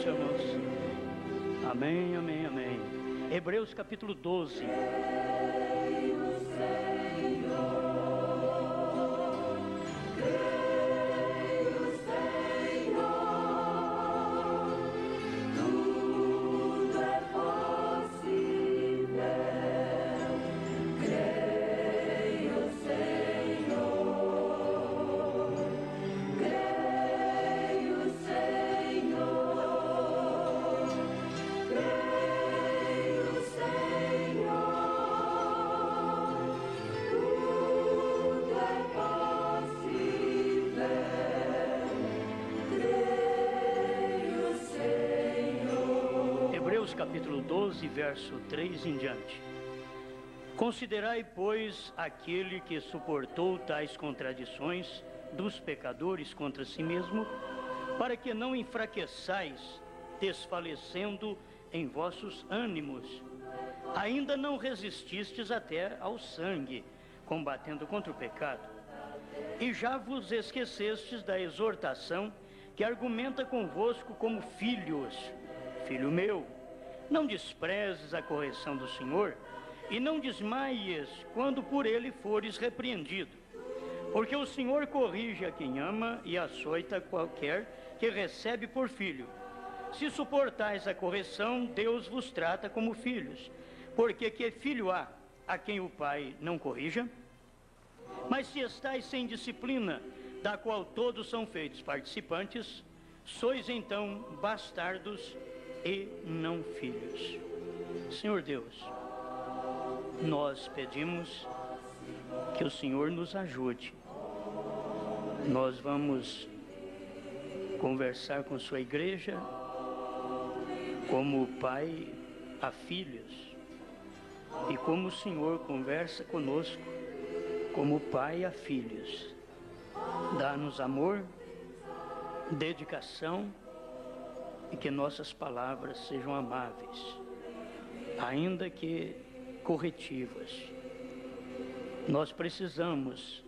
isso, irmãos. Amém, amém, amém. Hebreus capítulo 12. Capítulo 12, verso 3 em diante. Considerai, pois, aquele que suportou tais contradições dos pecadores contra si mesmo, para que não enfraqueçais, desfalecendo em vossos ânimos. Ainda não resististes até ao sangue, combatendo contra o pecado. E já vos esquecestes da exortação que argumenta convosco como filhos. Filho meu, não desprezes a correção do Senhor, e não desmaies quando por ele fores repreendido. Porque o Senhor corrige a quem ama e açoita qualquer que recebe por filho. Se suportais a correção, Deus vos trata como filhos. Porque que filho há a quem o pai não corrija? Mas se estais sem disciplina, da qual todos são feitos participantes, sois então bastardos e não filhos. Senhor Deus, nós pedimos que o Senhor nos ajude. Nós vamos conversar com sua igreja como pai a filhos, e como o Senhor conversa conosco como pai a filhos. Dá-nos amor, dedicação, e que nossas palavras sejam amáveis, ainda que corretivas. Nós precisamos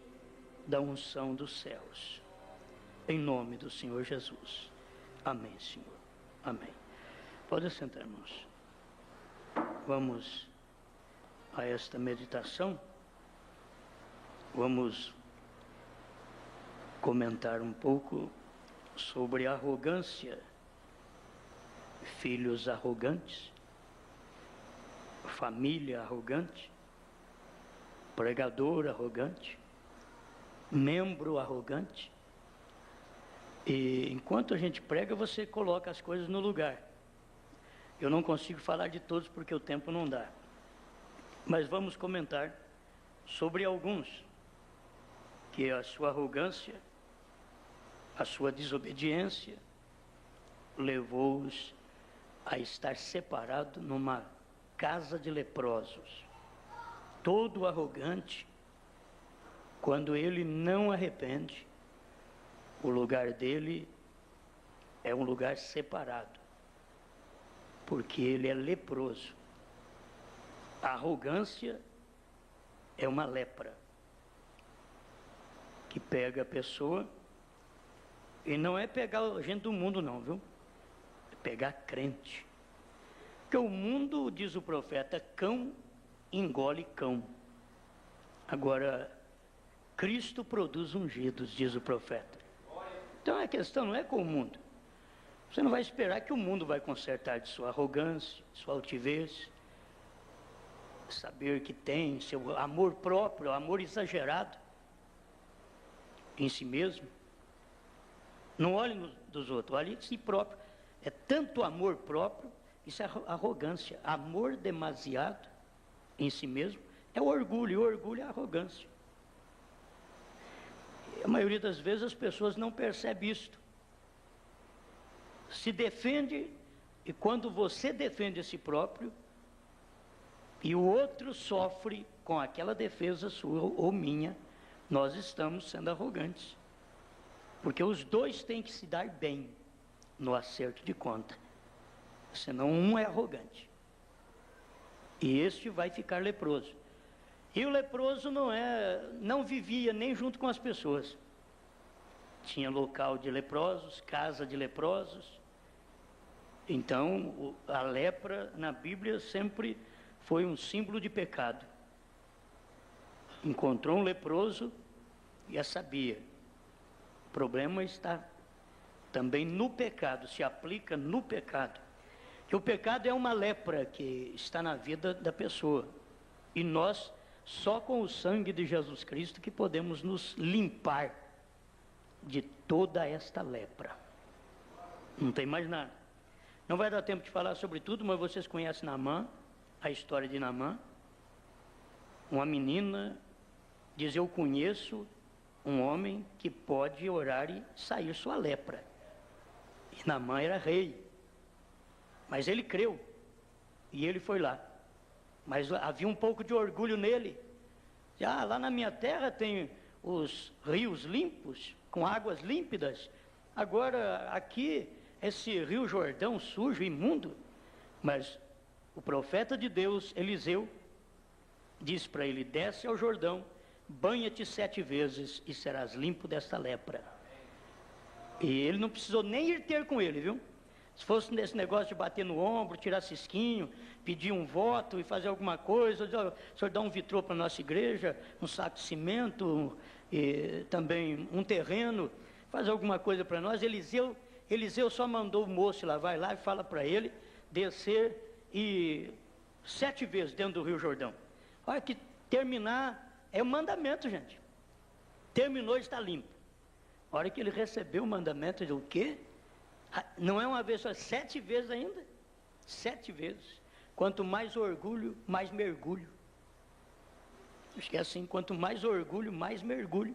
da unção dos céus, em nome do Senhor Jesus. Amém, Senhor. Amém. Pode sentar, irmãos. Vamos a esta meditação. Vamos comentar um pouco sobre a arrogância. Filhos arrogantes, família arrogante, pregador arrogante, membro arrogante. E enquanto a gente prega, você coloca as coisas no lugar. Eu não consigo falar de todos porque o tempo não dá, mas vamos comentar sobre alguns que a sua arrogância, a sua desobediência levou-os a estar separado numa casa de leprosos. Todo arrogante, quando ele não arrepende, o lugar dele é um lugar separado, porque ele é leproso. A arrogância é uma lepra que pega a pessoa, e não é pegar gente do mundo não, viu? Pegar crente, porque o mundo, diz o profeta, cão engole cão. Agora, Cristo produz ungidos, diz o profeta. Então a questão não é com o mundo. Você não vai esperar que o mundo vai consertar de sua arrogância, de sua altivez, saber que tem seu amor próprio, amor exagerado em si mesmo. Não olhe dos outros, olhe em si próprio. É tanto amor próprio, isso é arrogância. Amor demasiado em si mesmo é o orgulho, e o orgulho é a arrogância. E a maioria das vezes as pessoas não percebem isto. Se defende, e quando você defende a si próprio, e o outro sofre com aquela defesa sua ou minha, nós estamos sendo arrogantes. Porque os dois têm que se dar bem no acerto de conta, senão um é arrogante e este vai ficar leproso. E o leproso não vivia nem junto com as pessoas. Tinha local de leprosos, casa de leprosos, Então, a lepra na Bíblia sempre foi um símbolo de pecado. Encontrou um leproso e já sabia. O problema está também no pecado, se aplica no pecado. Que o pecado é uma lepra que está na vida da pessoa. E nós, só com o sangue de Jesus Cristo, que podemos nos limpar de toda esta lepra. Não tem mais nada. Não vai dar tempo de falar sobre tudo, mas vocês conhecem Naamã, a história de Naamã. Uma menina diz: eu conheço um homem que pode orar e sair sua lepra. E Naamã era rei, mas ele creu, e ele foi lá. Mas havia um pouco de orgulho nele. Lá na minha terra tem os rios limpos, com águas límpidas. Agora aqui, esse rio Jordão sujo, imundo. Mas o profeta de Deus, Eliseu, diz para ele: desce ao Jordão, banha-te 7 vezes e serás limpo desta lepra. E ele não precisou nem ir ter com ele, viu? Se fosse nesse negócio de bater no ombro, tirar cisquinho, pedir um voto e fazer alguma coisa, dizer: o senhor dá um vitrô para a nossa igreja, um saco de cimento, e também um terreno, faz alguma coisa para nós. Eliseu só mandou o moço lá, vai lá e fala para ele descer e 7 vezes dentro do Rio Jordão. Olha que terminar, é um mandamento, gente. Terminou, está limpo. A hora que ele recebeu o mandamento, ele disse: o quê? Não é uma vez só, 7 vezes ainda? 7 vezes. Quanto mais orgulho, mais mergulho. Acho que é assim: quanto mais orgulho, mais mergulho.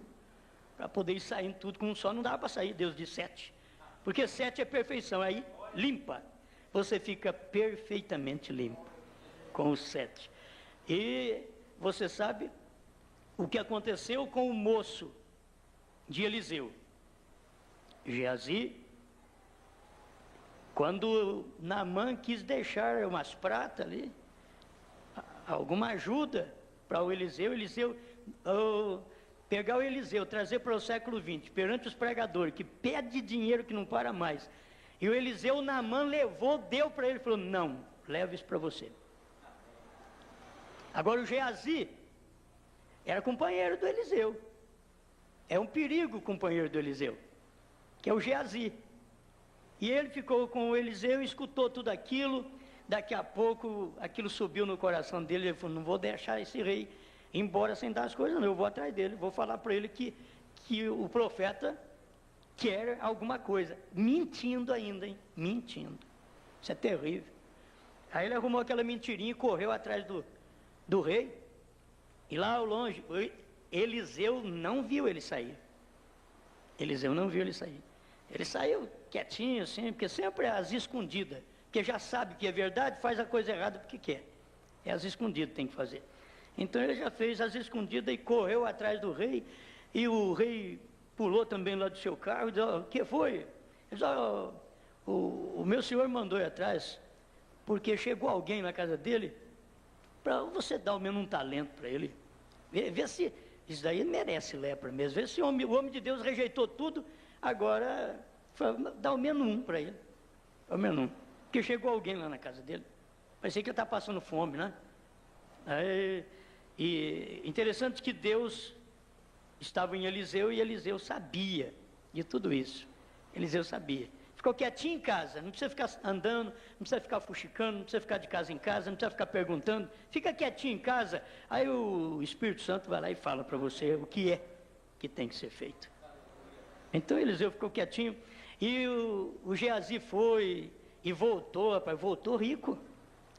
Para poder ir saindo tudo com um só, não dá para sair. Deus diz 7. Porque 7 é perfeição. Aí, limpa. Você fica perfeitamente limpo com o 7. E você sabe o que aconteceu com o moço de Eliseu, Geazi. Quando Naamã quis deixar umas pratas ali, alguma ajuda para o Eliseu, pegar o Eliseu, trazer para o século XX, perante os pregadores, que pede dinheiro que não para mais. E o Eliseu, Naamã levou, deu para ele, falou: não, leve isso para você. Agora o Geazi era companheiro do Eliseu. É um perigo o companheiro do Eliseu, que é o Geazi. E ele ficou com o Eliseu e escutou tudo aquilo. Daqui a pouco aquilo subiu no coração dele. Ele falou: não vou deixar esse rei ir embora sem dar as coisas, não. Eu vou atrás dele, vou falar para ele que o profeta quer alguma coisa. Mentindo ainda, hein? Mentindo. Isso é terrível. Aí ele arrumou aquela mentirinha e correu atrás do rei. E lá ao longe, Eliseu não viu ele sair. Eliseu não viu ele sair. Ele saiu quietinho assim, porque sempre é às escondidas. Porque já sabe que é verdade, faz a coisa errada porque quer. É às escondidas que tem que fazer. Então ele já fez às escondidas e correu atrás do rei. E o rei pulou também lá do seu carro e disse: o que foi? Ele disse: o meu senhor mandou ir atrás, porque chegou alguém na casa dele, para você dar ao menos um talento para ele. Vê se isso daí merece lepra mesmo. Vê se o homem de Deus rejeitou tudo, agora dá ao menos um para ele. Ao menos um. Porque chegou alguém lá na casa dele. Parecia que ele está passando fome, né? E interessante que Deus estava em Eliseu e Eliseu sabia de tudo isso. Eliseu sabia. Ficou quietinho em casa, não precisa ficar andando, não precisa ficar fuxicando, não precisa ficar de casa em casa, não precisa ficar perguntando. Fica quietinho em casa, aí o Espírito Santo vai lá e fala para você o que é que tem que ser feito. Então Eliseu ficou quietinho e o Geazi foi e voltou, rapaz, voltou rico.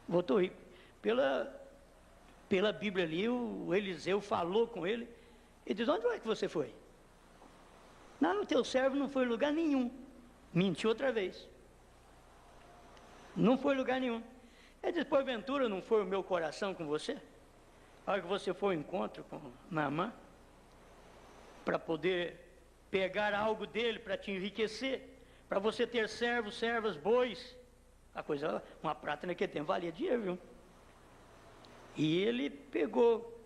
Voltou rico. Pela Bíblia ali, o Eliseu falou com ele e disse: onde é que você foi? Não, o teu servo não foi em lugar nenhum. Mentiu outra vez. Não foi em lugar nenhum. Ele disse: porventura não foi o meu coração com você? A hora que você foi ao encontro com Naamã, para poder pegar algo dele, para te enriquecer, para você ter servos, servas, bois. A coisa, uma prata naquele tempo valia dinheiro, viu? E ele pegou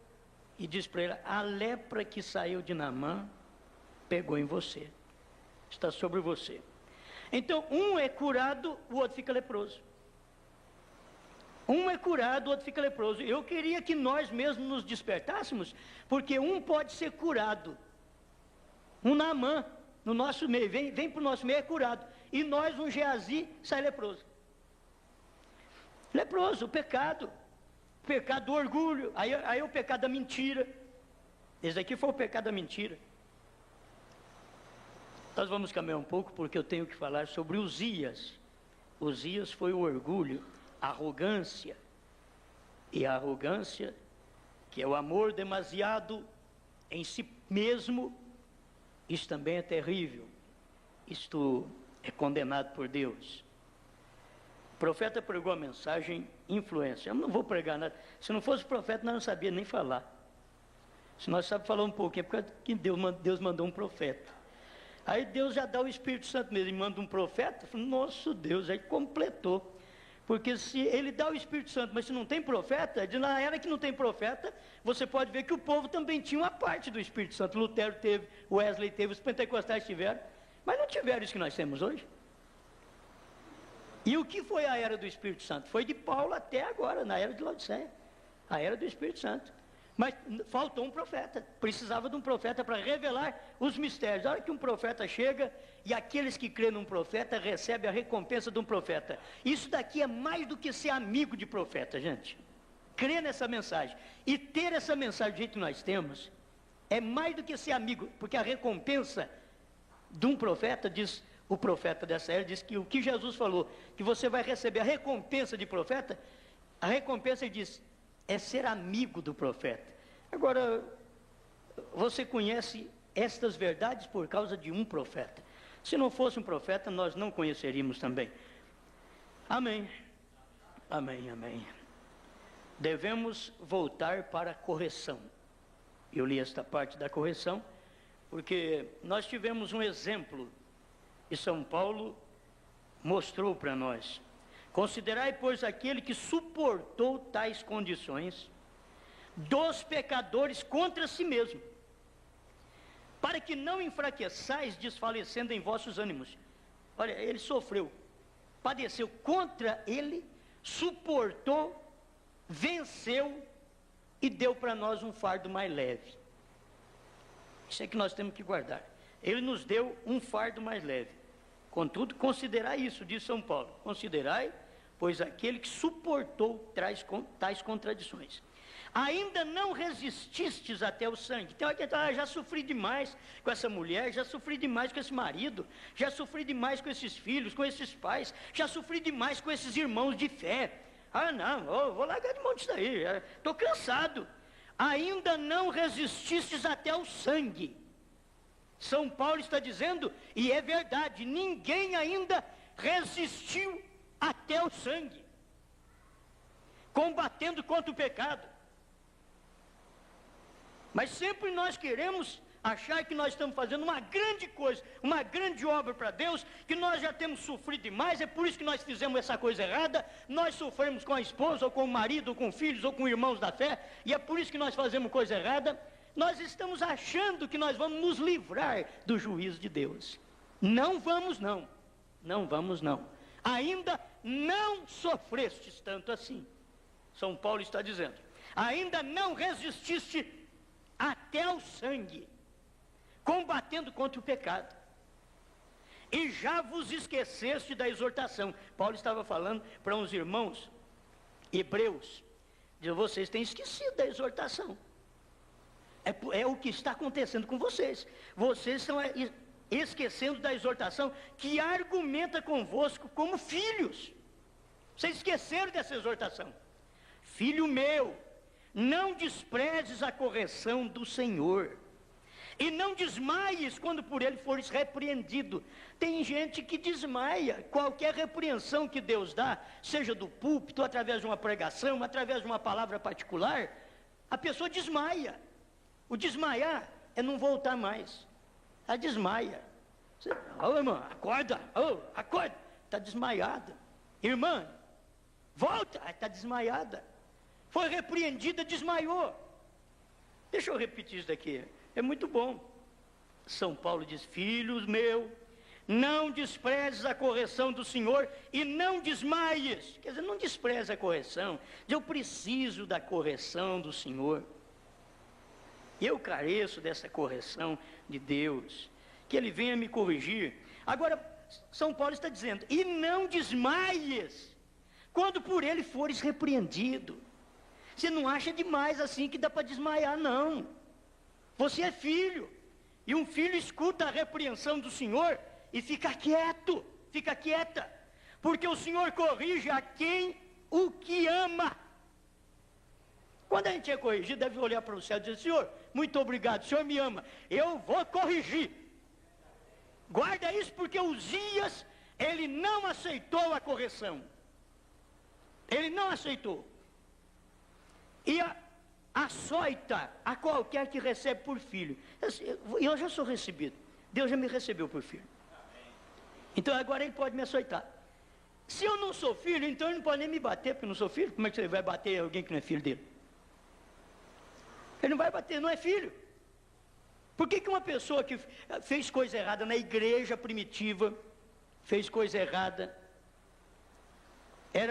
e disse para ele: a lepra que saiu de Naamã pegou em você, está sobre você. Então, um é curado, o outro fica leproso. Um é curado, o outro fica leproso. Eu queria que nós mesmos nos despertássemos, porque um pode ser curado. Um Naamã, no nosso meio, vem para o nosso meio, é curado. E nós, um Geazi, sai leproso. Leproso, o pecado do orgulho, aí é o pecado da mentira. Esse aqui foi o pecado da mentira. Nós vamos caminhar um pouco, porque eu tenho que falar sobre Uzias. Uzias foi o orgulho, a arrogância. E a arrogância, que é o amor demasiado em si mesmo, isso também é terrível. Isto é condenado por Deus. O profeta pregou a mensagem influência. Eu não vou pregar nada. Se não fosse profeta, nós não sabíamos nem falar. Se nós sabemos falar um pouquinho, é porque Deus mandou um profeta. Aí Deus já dá o Espírito Santo mesmo, e manda um profeta. Nosso Deus, aí completou. Porque se ele dá o Espírito Santo, mas se não tem profeta, na era que não tem profeta, você pode ver que o povo também tinha uma parte do Espírito Santo. Lutero teve, Wesley teve, os pentecostais tiveram, mas não tiveram isso que nós temos hoje. E o que foi a era do Espírito Santo? Foi de Paulo até agora, na era de Laodiceia. A era do Espírito Santo. Mas faltou um profeta. Precisava de um profeta para revelar os mistérios. A hora que um profeta chega, e aqueles que crêem num profeta recebem a recompensa de um profeta. Isso daqui é mais do que ser amigo de profeta, gente. Crer nessa mensagem e ter essa mensagem do jeito que nós temos, é mais do que ser amigo, porque a recompensa de um profeta, diz o profeta dessa era, diz que o que Jesus falou, que você vai receber a recompensa de profeta, a recompensa, ele diz, é ser amigo do profeta. Agora, você conhece estas verdades por causa de um profeta. Se não fosse um profeta, nós não conheceríamos também. Amém. Amém, amém. Devemos voltar para a correção. Eu li esta parte da correção, porque nós tivemos um exemplo, e São Paulo mostrou para nós. Considerai, pois, aquele que suportou tais condições dos pecadores contra si mesmo, para que não enfraqueçais, desfalecendo em vossos ânimos. Olha, ele sofreu, padeceu contra ele, suportou, venceu e deu para nós um fardo mais leve. Isso é que nós temos que guardar. Ele nos deu um fardo mais leve. Contudo, considerai isso, diz São Paulo. Considerai, pois aquele que suportou tais contradições. Ainda não resististes até o sangue. Tem alguém que fala, já sofri demais com essa mulher, já sofri demais com esse marido, já sofri demais com esses filhos, com esses pais, já sofri demais com esses irmãos de fé. Ah, não, vou largar de mão disso daí, estou cansado. Ainda não resististes até o sangue. São Paulo está dizendo, e é verdade, ninguém ainda resistiu até o sangue, combatendo contra o pecado. Mas sempre nós queremos achar que nós estamos fazendo uma grande coisa, uma grande obra para Deus, que nós já temos sofrido demais, é por isso que nós fizemos essa coisa errada, nós sofremos com a esposa, ou com o marido, ou com filhos, ou com irmãos da fé, e é por isso que nós fazemos coisa errada. Nós estamos achando que nós vamos nos livrar do juízo de Deus. Não vamos não, não vamos não. Ainda não sofrestes tanto assim. São Paulo está dizendo, ainda não resististe até o sangue, combatendo contra o pecado, e já vos esqueceste da exortação. Paulo estava falando para uns irmãos hebreus, de vocês têm esquecido da exortação. É o que está acontecendo com vocês. Vocês estão esquecendo da exortação que argumenta convosco como filhos. Vocês esqueceram dessa exortação. Filho meu, não desprezes a correção do Senhor, e não desmaies quando por ele fores repreendido. Tem gente que desmaia. Qualquer repreensão que Deus dá, seja do púlpito, através de uma pregação, através de uma palavra particular, a pessoa desmaia. O desmaiar é não voltar mais. Ela desmaia. Ô irmã, acorda, acorda, está desmaiada. Irmã, volta, está desmaiada. Foi repreendida, desmaiou. Deixa eu repetir isso daqui, é muito bom. São Paulo diz, filhos meus, Não desprezes a correção do Senhor e não desmaies. Quer dizer, não despreze a correção. Eu preciso da correção do Senhor. Eu careço dessa correção de Deus. Que Ele venha me corrigir. Agora, São Paulo está dizendo, e não desmaies, quando por Ele fores repreendido. Você não acha demais assim que dá para desmaiar, não. Você é filho. E um filho escuta a repreensão do Senhor e fica quieto, fica quieta, porque o Senhor corrige a quem o que ama. Quando a gente é corrigido, deve olhar para o céu e dizer, Senhor, muito obrigado, o Senhor me ama, eu vou corrigir. Guarda isso, porque Uzias, ele não aceitou a correção. Ele não aceitou. E açoita a qualquer que recebe por filho. Eu já sou recebido, Deus já me recebeu por filho. Então agora ele pode me açoitar. Se eu não sou filho, então ele não pode nem me bater, porque eu não sou filho. Como é que ele vai bater alguém que não é filho dele? Ele não vai bater, não é filho. Por que uma pessoa que fez coisa errada na igreja primitiva, fez coisa errada, é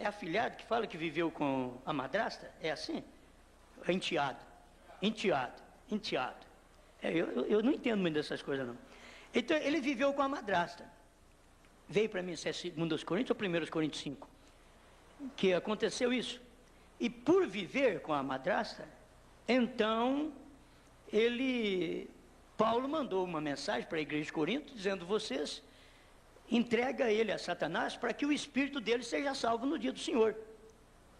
afilhado que fala que viveu com a madrasta? É assim? É enteado. Eu não entendo muito dessas coisas, não. Então, ele viveu com a madrasta. Veio para mim, se é 2 Coríntios ou 1 Coríntios 5, que aconteceu isso. E por viver com a madrasta, então, Paulo mandou uma mensagem para a igreja de Corinto, dizendo, vocês entrega ele a Satanás, para que o espírito dele seja salvo no dia do Senhor.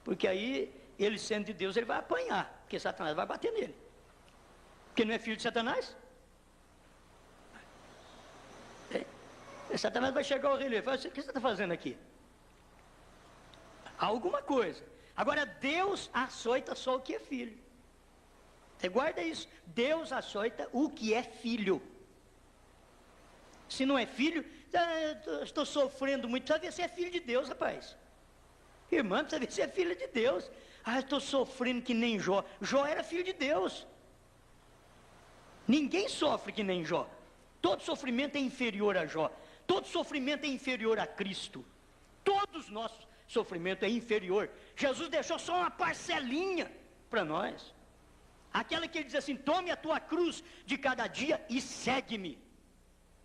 Porque aí, ele sendo de Deus, ele vai apanhar, porque Satanás vai bater nele. Porque não é filho de Satanás? Satanás vai chegar ao rei e vai falar, o que você está fazendo aqui? Alguma coisa. Agora, Deus açoita só o que é filho. Você guarda isso. Deus açoita o que é filho. Se não é filho, estou sofrendo muito. Precisa ver se é filho de Deus, rapaz. Irmã, precisa ver se é filho de Deus. Estou sofrendo que nem Jó. Jó era filho de Deus. Ninguém sofre que nem Jó. Todo sofrimento é inferior a Jó. Todo sofrimento é inferior a Cristo. Todos os nossos sofrimento é inferior. Jesus deixou só uma parcelinha para nós. Aquela que ele diz assim, tome a tua cruz de cada dia e segue-me.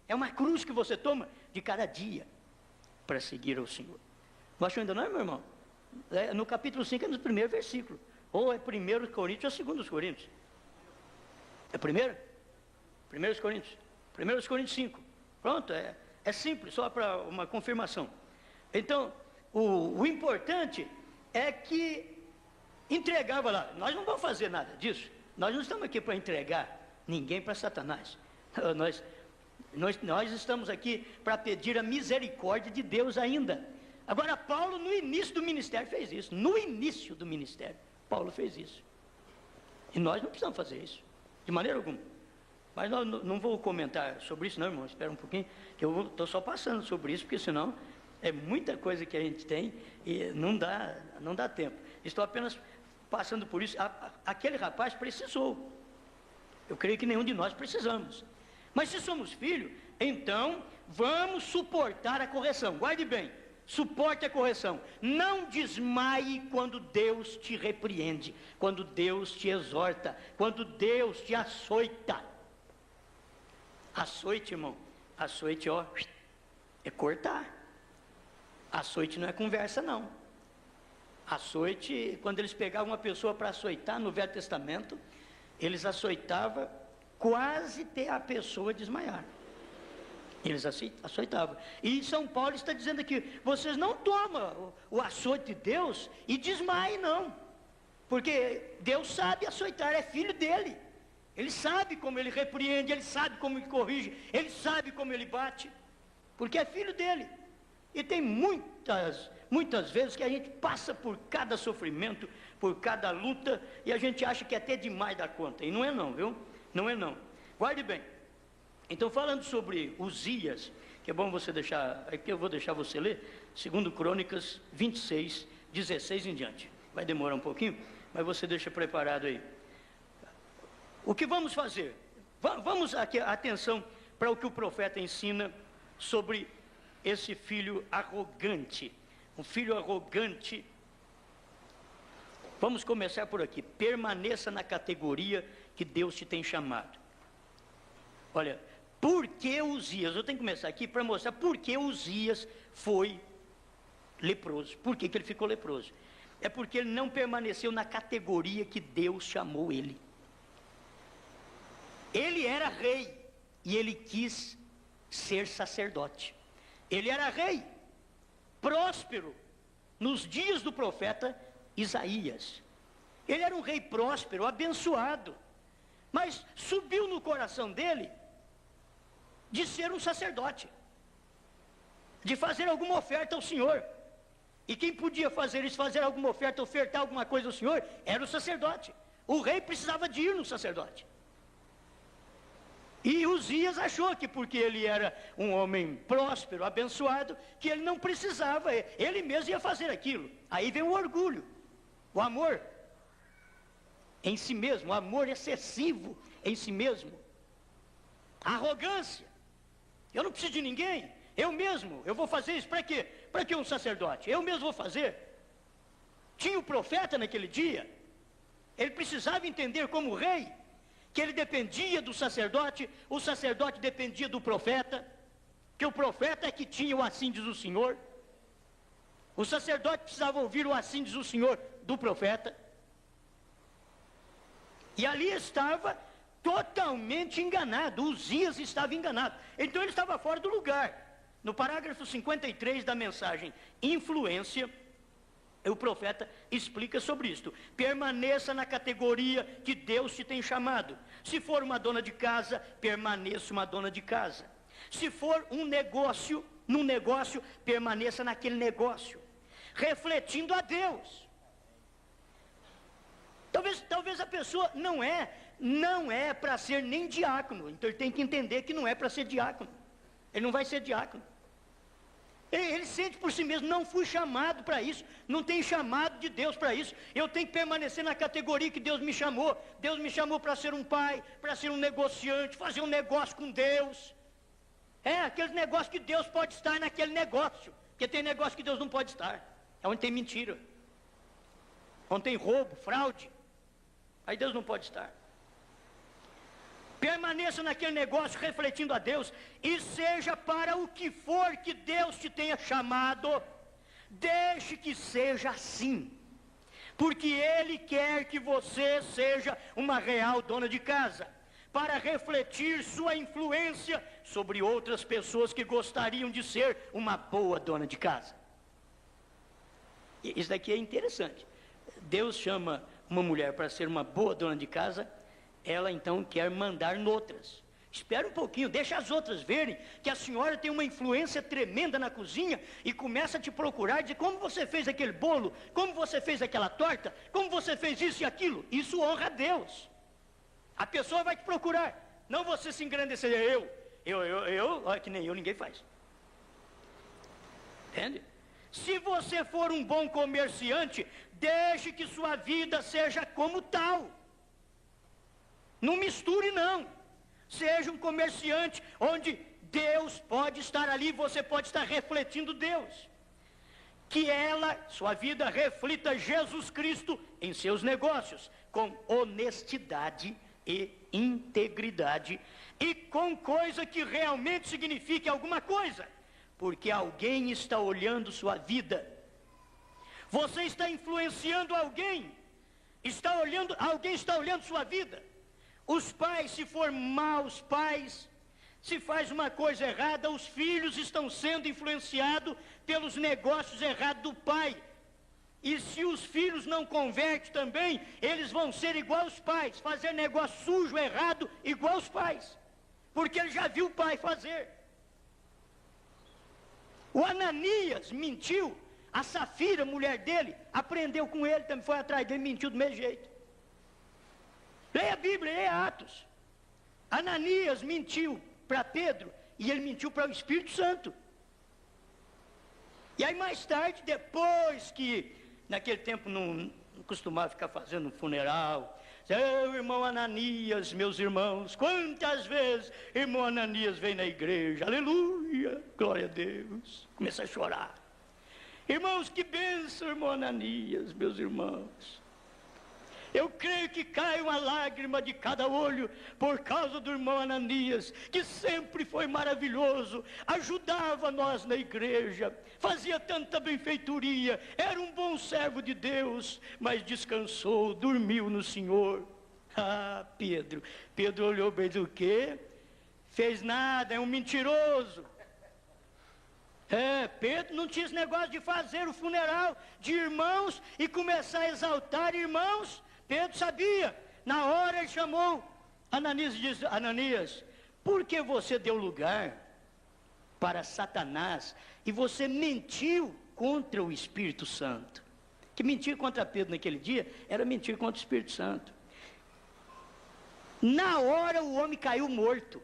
É uma cruz que você toma de cada dia para seguir ao Senhor. Não achou ainda não, meu irmão? No capítulo 5 é no primeiro versículo. Ou é 1 Coríntios ou 2 Coríntios? É primeiro? 1 Coríntios. 1 Coríntios 5. Pronto, é simples, só para uma confirmação. Então, o importante é que entregava lá. Nós não vamos fazer nada disso. Nós não estamos aqui para entregar ninguém para Satanás. Nós estamos aqui para pedir a misericórdia de Deus ainda. Agora, Paulo, no início do ministério, fez isso. No início do ministério, Paulo fez isso. E nós não precisamos fazer isso, de maneira alguma. Mas não vou comentar sobre isso, não, irmão. Espera um pouquinho, que eu estou só passando sobre isso, porque senão é muita coisa que a gente tem e não dá tempo. Estou apenas passando por isso. Aquele rapaz precisou. Eu creio que nenhum de nós precisamos. Mas se somos filhos, então vamos suportar a correção. Guarde bem, suporte a correção. Não desmaie quando Deus te repreende, quando Deus te exorta, quando Deus te açoita. Açoite, irmão, açoite, é cortar. Açoite não é conversa, não. Açoite, quando eles pegavam uma pessoa para açoitar no Velho Testamento, eles açoitavam quase até a pessoa desmaiar. Eles açoitavam. E São Paulo está dizendo aqui, vocês não tomam o açoite de Deus e desmaiem, não. Porque Deus sabe açoitar, é filho dele. Ele sabe como ele repreende, ele sabe como ele corrige, ele sabe como ele bate, porque é filho dele. E tem muitas vezes que a gente passa por cada sofrimento, por cada luta, e a gente acha que é até demais da conta. E não é não, viu? Não é não. Guarde bem. Então, falando sobre Uzias, que é bom você deixar, aqui eu vou deixar você ler, 2 Crônicas 26, 16 em diante. Vai demorar um pouquinho, mas você deixa preparado aí. O que vamos fazer? Vamos aqui, atenção para o que o profeta ensina sobre esse filho arrogante. Um filho arrogante. Vamos começar por aqui. Permaneça na categoria que Deus te tem chamado. Olha, por que Uzias? Eu tenho que começar aqui para mostrar por que Uzias foi leproso. Por que ele ficou leproso? É porque ele não permaneceu na categoria que Deus chamou ele. Ele era rei e ele quis ser sacerdote. Ele era rei, próspero, nos dias do profeta Isaías. Ele era um rei próspero, abençoado, mas subiu no coração dele de ser um sacerdote, de fazer alguma oferta ao Senhor. E quem podia fazer isso, fazer alguma oferta, ofertar alguma coisa ao Senhor, era o sacerdote. O rei precisava de ir no sacerdote. E Uzias achou que porque ele era um homem próspero, abençoado, que ele não precisava, ele mesmo ia fazer aquilo. Aí vem o orgulho, o amor em si mesmo, o amor excessivo em si mesmo, a arrogância. Eu não preciso de ninguém, eu mesmo, eu vou fazer isso, para quê? Para que um sacerdote? Eu mesmo vou fazer. Tinha o profeta naquele dia, ele precisava entender como rei, que ele dependia do sacerdote, o sacerdote dependia do profeta, que o profeta é que tinha o assim diz o Senhor, o sacerdote precisava ouvir o assim diz o Senhor do profeta, e ali estava totalmente enganado, Uzias estava enganado, então ele estava fora do lugar. No parágrafo 53 da mensagem Influência, o profeta explica sobre isto. Permaneça na categoria que Deus te tem chamado. Se for uma dona de casa, permaneça uma dona de casa. Se for um negócio, num negócio, permaneça naquele negócio, refletindo a Deus. Talvez a pessoa não é para ser nem diácono, então ele tem que entender que não é para ser diácono. Ele não vai ser diácono. Ele sente por si mesmo, não fui chamado para isso, não tem chamado de Deus para isso, eu tenho que permanecer na categoria que Deus me chamou. Deus me chamou para ser um pai, para ser um negociante, fazer um negócio com Deus. Aquele negócio que Deus pode estar naquele negócio, porque tem negócio que Deus não pode estar, é onde tem mentira, onde tem roubo, fraude, aí Deus não pode estar. Permaneça naquele negócio refletindo a Deus, e seja para o que for que Deus te tenha chamado, deixe que seja assim, porque Ele quer que você seja uma real dona de casa, para refletir sua influência sobre outras pessoas que gostariam de ser uma boa dona de casa. Isso daqui é interessante. Deus chama uma mulher para ser uma boa dona de casa, ela então quer mandar noutras. Espera um pouquinho, deixa as outras verem que a senhora tem uma influência tremenda na cozinha e começa a te procurar, dizer como você fez aquele bolo, como você fez aquela torta, como você fez isso e aquilo. Isso honra a Deus. A pessoa vai te procurar, não você se engrandecer, olha que nem eu, ninguém faz. Entende? Se você for um bom comerciante, deixe que sua vida seja como tal. Não misture não. Seja um comerciante onde Deus pode estar ali, você pode estar refletindo Deus. Que sua vida reflita Jesus Cristo em seus negócios, com honestidade e integridade, e com coisa que realmente signifique alguma coisa, porque alguém está olhando sua vida. Você está influenciando alguém, alguém está olhando sua vida. Os pais, se for maus pais, se faz uma coisa errada, os filhos estão sendo influenciados pelos negócios errados do pai. E se os filhos não convertem também, eles vão ser igual aos pais, fazer negócio sujo, errado, igual aos pais, porque ele já viu o pai fazer. O Ananias mentiu, a Safira, mulher dele, aprendeu com ele, também foi atrás dele, mentiu do mesmo jeito. Leia a Bíblia, leia Atos. Ananias mentiu para Pedro e ele mentiu para o Espírito Santo. E aí mais tarde, depois que naquele tempo não costumava ficar fazendo um funeral, Seu irmão Ananias, meus irmãos, quantas vezes irmão Ananias vem na igreja, aleluia, glória a Deus, começa a chorar. Irmãos, que bênção, irmão Ananias, meus irmãos. Eu creio que cai uma lágrima de cada olho por causa do irmão Ananias, que sempre foi maravilhoso, ajudava nós na igreja, fazia tanta benfeitoria, era um bom servo de Deus, mas descansou, dormiu no Senhor. Ah, Pedro olhou bem do quê? Fez nada, é um mentiroso. Pedro não tinha esse negócio de fazer o funeral de irmãos e começar a exaltar irmãos. Pedro sabia, na hora ele chamou Ananias e disse: Ananias, por que você deu lugar para Satanás e você mentiu contra o Espírito Santo? Que mentir contra Pedro naquele dia era mentir contra o Espírito Santo. Na hora o homem caiu morto.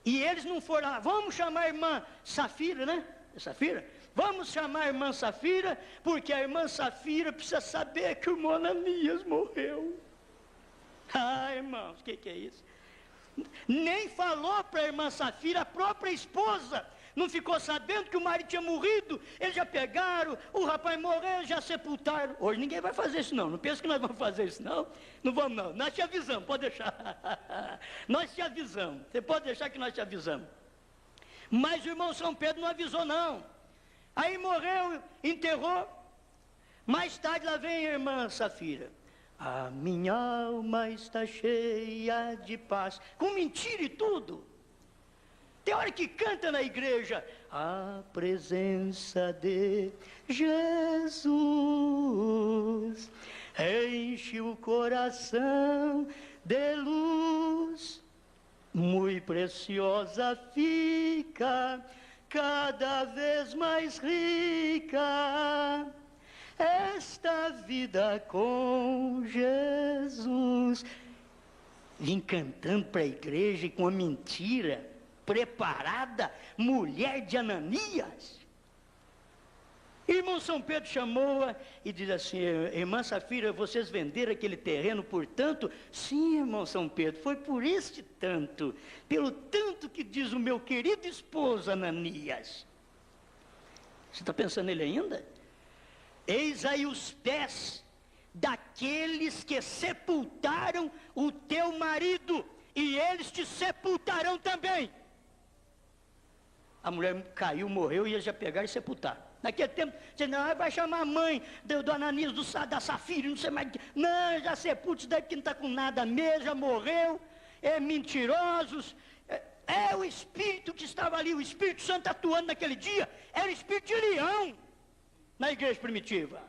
E eles não foram lá, vamos chamar a irmã Safira, né? Safira? Vamos chamar a irmã Safira, porque a irmã Safira precisa saber que o irmão Ananias morreu. Ah, irmãos, o que é isso? Nem falou para a irmã Safira, a própria esposa não ficou sabendo que o marido tinha morrido. Eles já pegaram, o rapaz morreu, já sepultaram. Hoje ninguém vai fazer isso não pensa que nós vamos fazer isso não vamos não, nós te avisamos, pode deixar. Nós te avisamos, você pode deixar que nós te avisamos. Mas o irmão São Pedro não avisou não. Aí morreu, enterrou. Mais tarde lá vem a irmã Safira: a minha alma está cheia de paz. Com mentira e tudo. Tem hora que canta na igreja: a presença de Jesus enche o coração de luz, muito preciosa fica, cada vez mais rica, esta vida com Jesus. Vim cantando para a igreja e com a mentira preparada, mulher de Ananias. Irmão São Pedro chamou-a e diz assim: irmã Safira, vocês venderam aquele terreno por tanto? Sim, irmão São Pedro, foi por este tanto, pelo tanto que diz o meu querido esposo Ananias. Você está pensando nele ainda? Eis aí os pés daqueles que sepultaram o teu marido, e eles te sepultarão também. A mulher caiu, morreu, e eles já pegaram e sepultaram. Naquele tempo, você não vai chamar a mãe do Ananias, da Safira, não sei mais. Não, já sepulta, isso daqui não está com nada mesmo, já morreu, mentirosos. É o Espírito que estava ali, o Espírito Santo atuando naquele dia, era o Espírito de leão na igreja primitiva.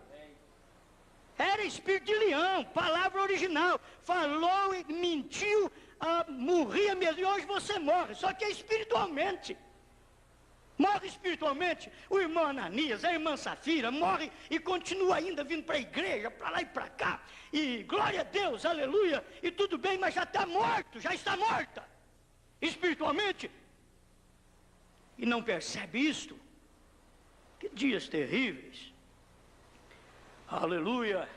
Era Espírito de leão, palavra original, falou e mentiu, morria mesmo, e hoje você morre, só que é espiritualmente. Morre espiritualmente. O irmão Ananias, a irmã Safira, morre e continua ainda vindo para a igreja, para lá e para cá. E glória a Deus, aleluia, e tudo bem, mas já está morto, já está morta. Espiritualmente. E não percebe isto? Que dias terríveis. Aleluia.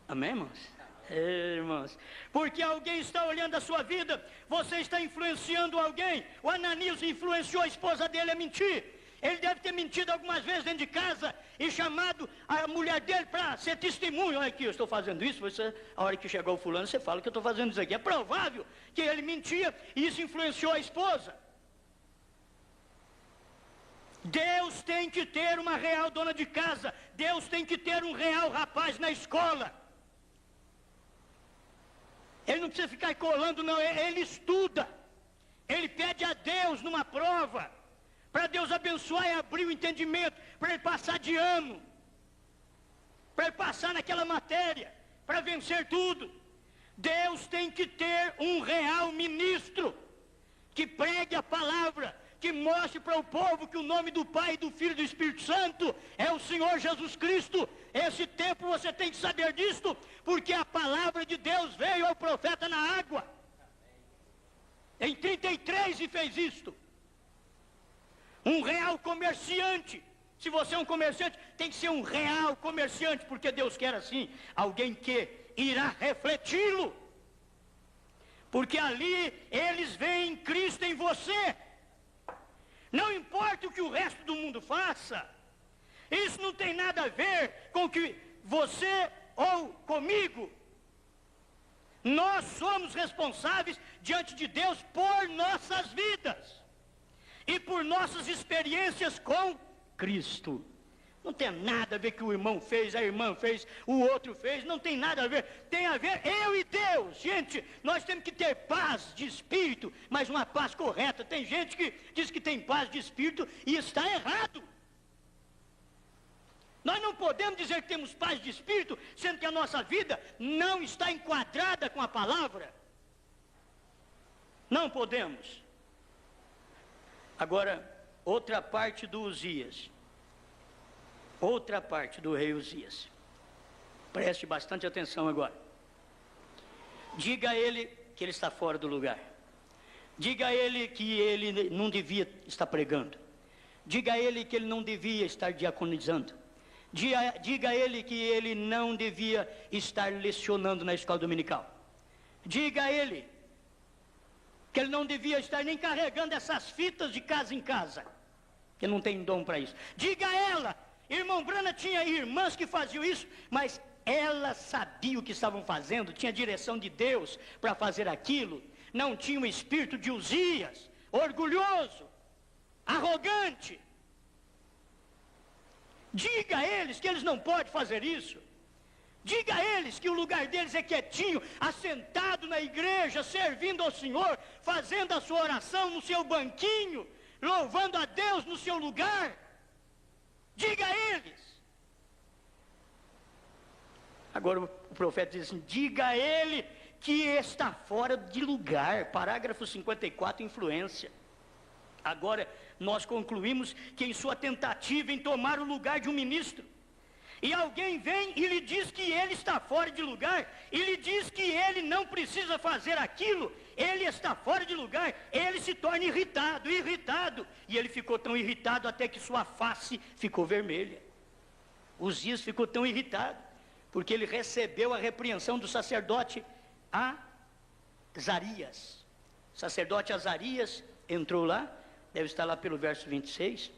Amém, irmãos? Irmãos, porque alguém está olhando a sua vida, você está influenciando alguém. O Ananias influenciou a esposa dele a mentir. Ele deve ter mentido algumas vezes dentro de casa e chamado a mulher dele para ser testemunho. Olha aqui, eu estou fazendo isso. Você, a hora que chegou o fulano, você fala que eu estou fazendo isso aqui. É provável que ele mentia e isso influenciou a esposa. Deus tem que ter uma real dona de casa. Deus tem que ter um real rapaz na escola. Ele não precisa ficar colando, não. Ele estuda. Ele pede a Deus numa prova, para Deus abençoar e abrir o entendimento, para ele passar de ano, para ele passar naquela matéria, para vencer tudo. Deus tem que ter um real ministro, que pregue a palavra, que mostre para o povo que o nome do Pai, do Filho e do Espírito Santo é o Senhor Jesus Cristo. Esse tempo você tem que saber disto, porque a palavra de Deus veio ao profeta na água. Em 33 e fez isto. Um real comerciante. Se você é um comerciante, tem que ser um real comerciante, porque Deus quer assim, alguém que irá refleti-lo. Porque ali eles veem Cristo em você. Não importa o que o resto do mundo faça. Isso não tem nada a ver com que você ou comigo. Nós somos responsáveis diante de Deus por nossas vidas e por nossas experiências com Cristo. Não tem nada a ver que o irmão fez, a irmã fez, o outro fez, não tem nada a ver. Tem a ver eu e Deus. Gente, nós temos que ter paz de espírito, mas uma paz correta. Tem gente que diz que tem paz de espírito e está errado. Nós não podemos dizer que temos paz de espírito, sendo que a nossa vida não está enquadrada com a palavra. Não podemos. Agora, outra parte do Uzias. Outra parte do rei Uzias. Preste bastante atenção agora. Diga a ele que ele está fora do lugar. Diga a ele que ele não devia estar pregando. Diga a ele que ele não devia estar diaconizando. Diga a ele que ele não devia estar lecionando na escola dominical. Diga a ele que ele não devia estar nem carregando essas fitas de casa em casa, que não tem dom para isso. Diga a ela, irmão Brana tinha irmãs que faziam isso, mas ela sabia o que estavam fazendo, tinha direção de Deus para fazer aquilo, não tinha o espírito de Uzias, orgulhoso, arrogante. Diga a eles que eles não podem fazer isso. Diga a eles que o lugar deles é quietinho, assentado na igreja, servindo ao Senhor, fazendo a sua oração no seu banquinho, louvando a Deus no seu lugar. Diga a eles. Agora o profeta diz assim, diga a ele que está fora de lugar. Parágrafo 54, influência. Agora nós concluímos que em sua tentativa em tomar o lugar de um ministro, e alguém vem e lhe diz que ele está fora de lugar, e lhe diz que ele não precisa fazer aquilo, ele está fora de lugar, ele se torna irritado, e ele ficou tão irritado até que sua face ficou vermelha. Uzias ficou tão irritado, porque ele recebeu a repreensão do sacerdote Azarias. O sacerdote Azarias entrou lá, deve estar lá pelo verso 26,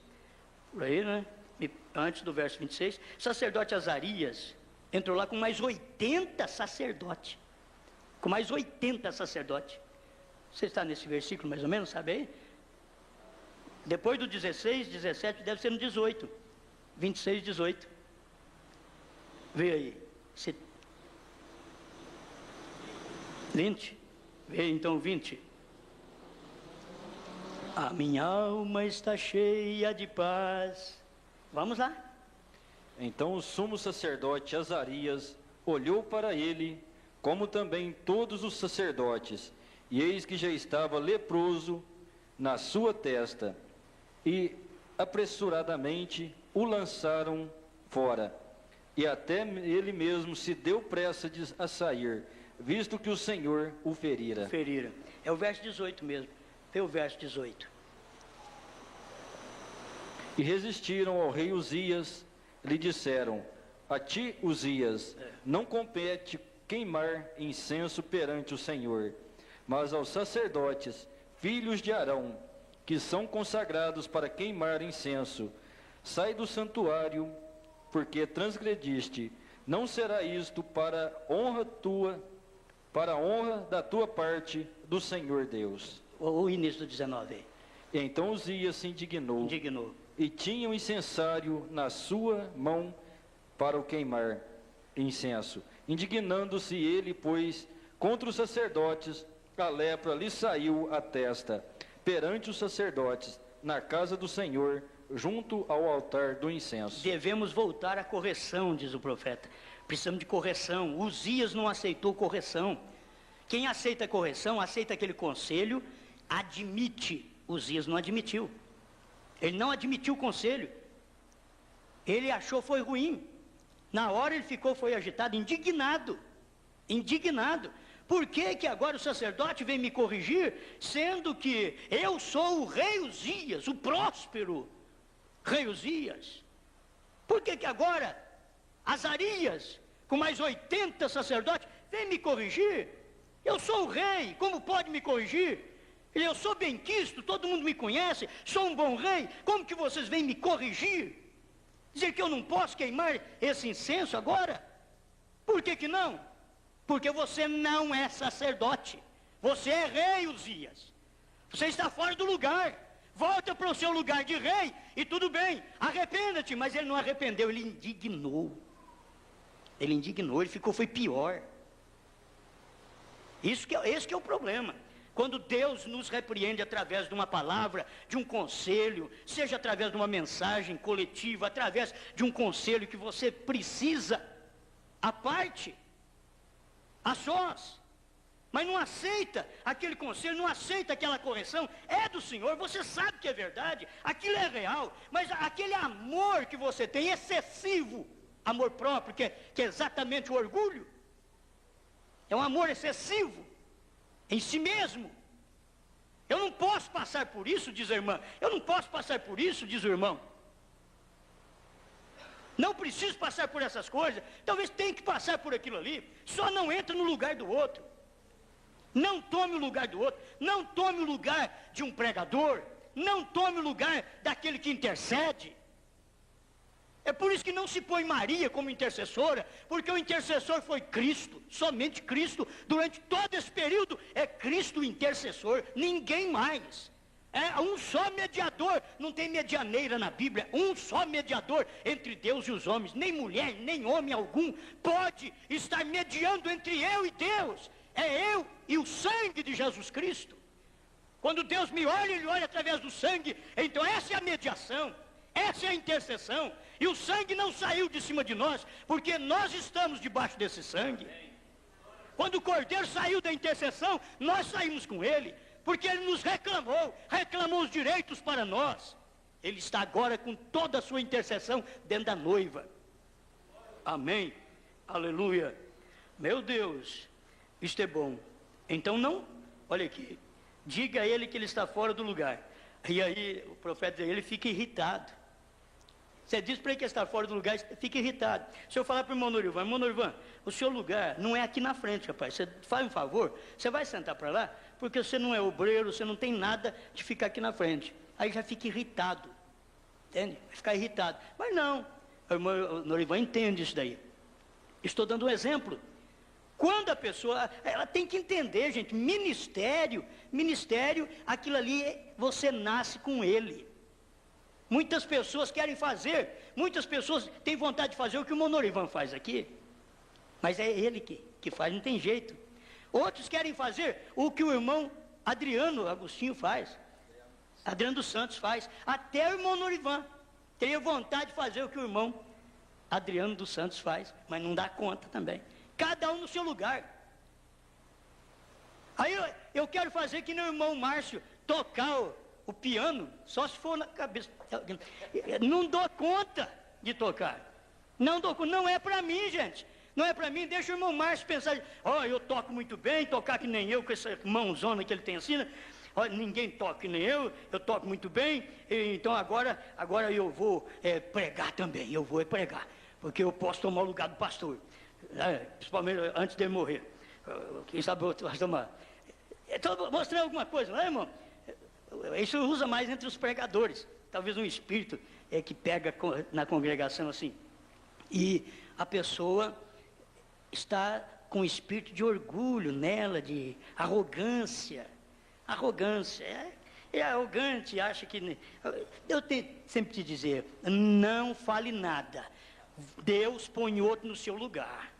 por aí, né? Antes do verso 26, sacerdote Azarias entrou lá com mais 80 sacerdotes. Com mais 80 sacerdotes. Você está nesse versículo mais ou menos, sabe aí? Depois do 16, 17, deve ser no 18. 26, 18. Vê aí. 20. Vê então 20. A minha alma está cheia de paz. Vamos lá. Então o sumo sacerdote Azarias olhou para ele, como também todos os sacerdotes, e eis que já estava leproso na sua testa, e apressuradamente o lançaram fora, e até ele mesmo se deu pressa a sair, visto que o Senhor o ferira. Ferira. É o verso 18 mesmo. Vê o verso 18. E resistiram ao rei Uzias, lhe disseram, a ti, Uzias, não compete queimar incenso perante o Senhor, mas aos sacerdotes, filhos de Arão, que são consagrados para queimar incenso, sai do santuário, porque transgrediste, não será isto para honra da tua parte do Senhor Deus. O início do 19 aí. Então Uzias se indignou. E tinha um incensário na sua mão para o queimar incenso. Indignando-se ele, pois, contra os sacerdotes, a lepra lhe saiu à testa, perante os sacerdotes, na casa do Senhor, junto ao altar do incenso. Devemos voltar à correção, diz o profeta. Precisamos de correção. Uzias não aceitou correção. Quem aceita correção, aceita aquele conselho, admite. Uzias não admitiu. Ele não admitiu o conselho. Ele achou foi ruim. Na hora ele foi agitado, indignado. Por que agora o sacerdote vem me corrigir, sendo que eu sou o rei Uzias, o próspero rei Uzias? Por que agora Azarias com mais 80 sacerdotes, vem me corrigir. Eu sou o rei, como pode me corrigir? Eu sou benquisto, todo mundo me conhece, sou um bom rei, como que vocês vêm me corrigir? Dizer que eu não posso queimar esse incenso agora? Por que não? Porque você não é sacerdote, você é rei, Uzias. Você está fora do lugar, volta para o seu lugar de rei, e tudo bem, arrependa-te. Mas ele não arrependeu, ele indignou, ele ficou, foi pior. Esse que é o problema. Quando Deus nos repreende através de uma palavra, de um conselho, seja através de uma mensagem coletiva, através de um conselho que você precisa, à parte, a sós, mas não aceita aquele conselho, não aceita aquela correção, é do Senhor, você sabe que é verdade, aquilo é real, mas aquele amor que você tem, excessivo, amor próprio, que é exatamente o orgulho, é um amor excessivo, em si mesmo. Eu não posso passar por isso, diz a irmã. Eu não posso passar por isso, diz o irmão. Não preciso passar por essas coisas. Talvez tenha que passar por aquilo ali. Só não entra no lugar do outro. Não tome o lugar do outro. Não tome o lugar de um pregador. Não tome o lugar daquele que intercede. É por isso que não se põe Maria como intercessora, porque o intercessor foi Cristo, somente Cristo, durante todo esse período, é Cristo o intercessor, ninguém mais. É um só mediador, não tem medianeira na Bíblia, um só mediador entre Deus e os homens, nem mulher, nem homem algum pode estar mediando entre eu e Deus, é eu e o sangue de Jesus Cristo. Quando Deus me olha, Ele olha através do sangue, então essa é a mediação. Essa é a intercessão, e o sangue não saiu de cima de nós, porque nós estamos debaixo desse sangue. Quando o Cordeiro saiu da intercessão, nós saímos com ele, porque ele nos reclamou os direitos para nós. Ele está agora com toda a sua intercessão dentro da noiva. Amém, aleluia. Meu Deus, isto é bom. Então não, olha aqui, diga a ele que ele está fora do lugar. E aí o profeta, ele fica irritado. Você diz para ele que está fora do lugar, fica irritado. Se eu falar para o irmão Norivan, o seu lugar não é aqui na frente, rapaz. Você faz um favor, você vai sentar para lá, porque você não é obreiro, você não tem nada de ficar aqui na frente. Aí já fica irritado, entende? Vai ficar irritado. Mas não, o irmão Norivan entende isso daí. Estou dando um exemplo. Quando a pessoa, ela tem que entender, gente, ministério, aquilo ali, você nasce com ele. Muitas pessoas querem fazer, muitas pessoas têm vontade de fazer o que o Monorivan faz aqui, mas é ele que faz, não tem jeito. Outros querem fazer o que o irmão Adriano Agostinho faz, Adriano dos Santos faz, até o irmão Norivan teria vontade de fazer o que o irmão Adriano dos Santos faz, mas não dá conta também. Cada um no seu lugar. Aí eu quero fazer que nem o irmão Márcio, tocar o piano, só se for na cabeça. Não dou conta de tocar. Não é para mim, gente. Não é para mim, deixa o irmão Márcio pensar, eu toco muito bem, tocar que nem eu, com essa mãozona que ele tem assim, ninguém toca que nem eu toco muito bem, então agora eu vou pregar também, eu vou pregar, porque eu posso tomar o lugar do pastor, principalmente antes dele morrer. Quem sabe eu posso tomar. Estou mostrando alguma coisa, não é, irmão? Isso usa mais entre os pregadores, talvez um espírito que pega na congregação assim, e a pessoa está com um espírito de orgulho nela, de arrogância, é arrogante, acha que... Eu tenho sempre te dizer, não fale nada, Deus põe outro no seu lugar,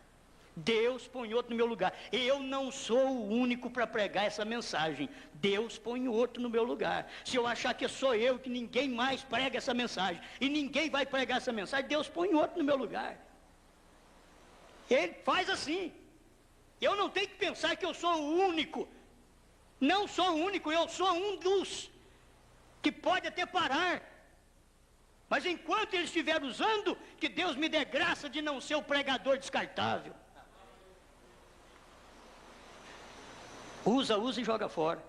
Deus põe outro no meu lugar, eu não sou o único para pregar essa mensagem, Deus põe outro no meu lugar. Se eu achar que sou eu, que ninguém mais prega essa mensagem, e ninguém vai pregar essa mensagem, Deus põe outro no meu lugar. Ele faz assim. Eu não tenho que pensar que eu sou o único. Não sou o único, eu sou um dos que pode até parar. Mas enquanto ele estiver usando, que Deus me dê graça de não ser o pregador descartável. Usa e joga fora.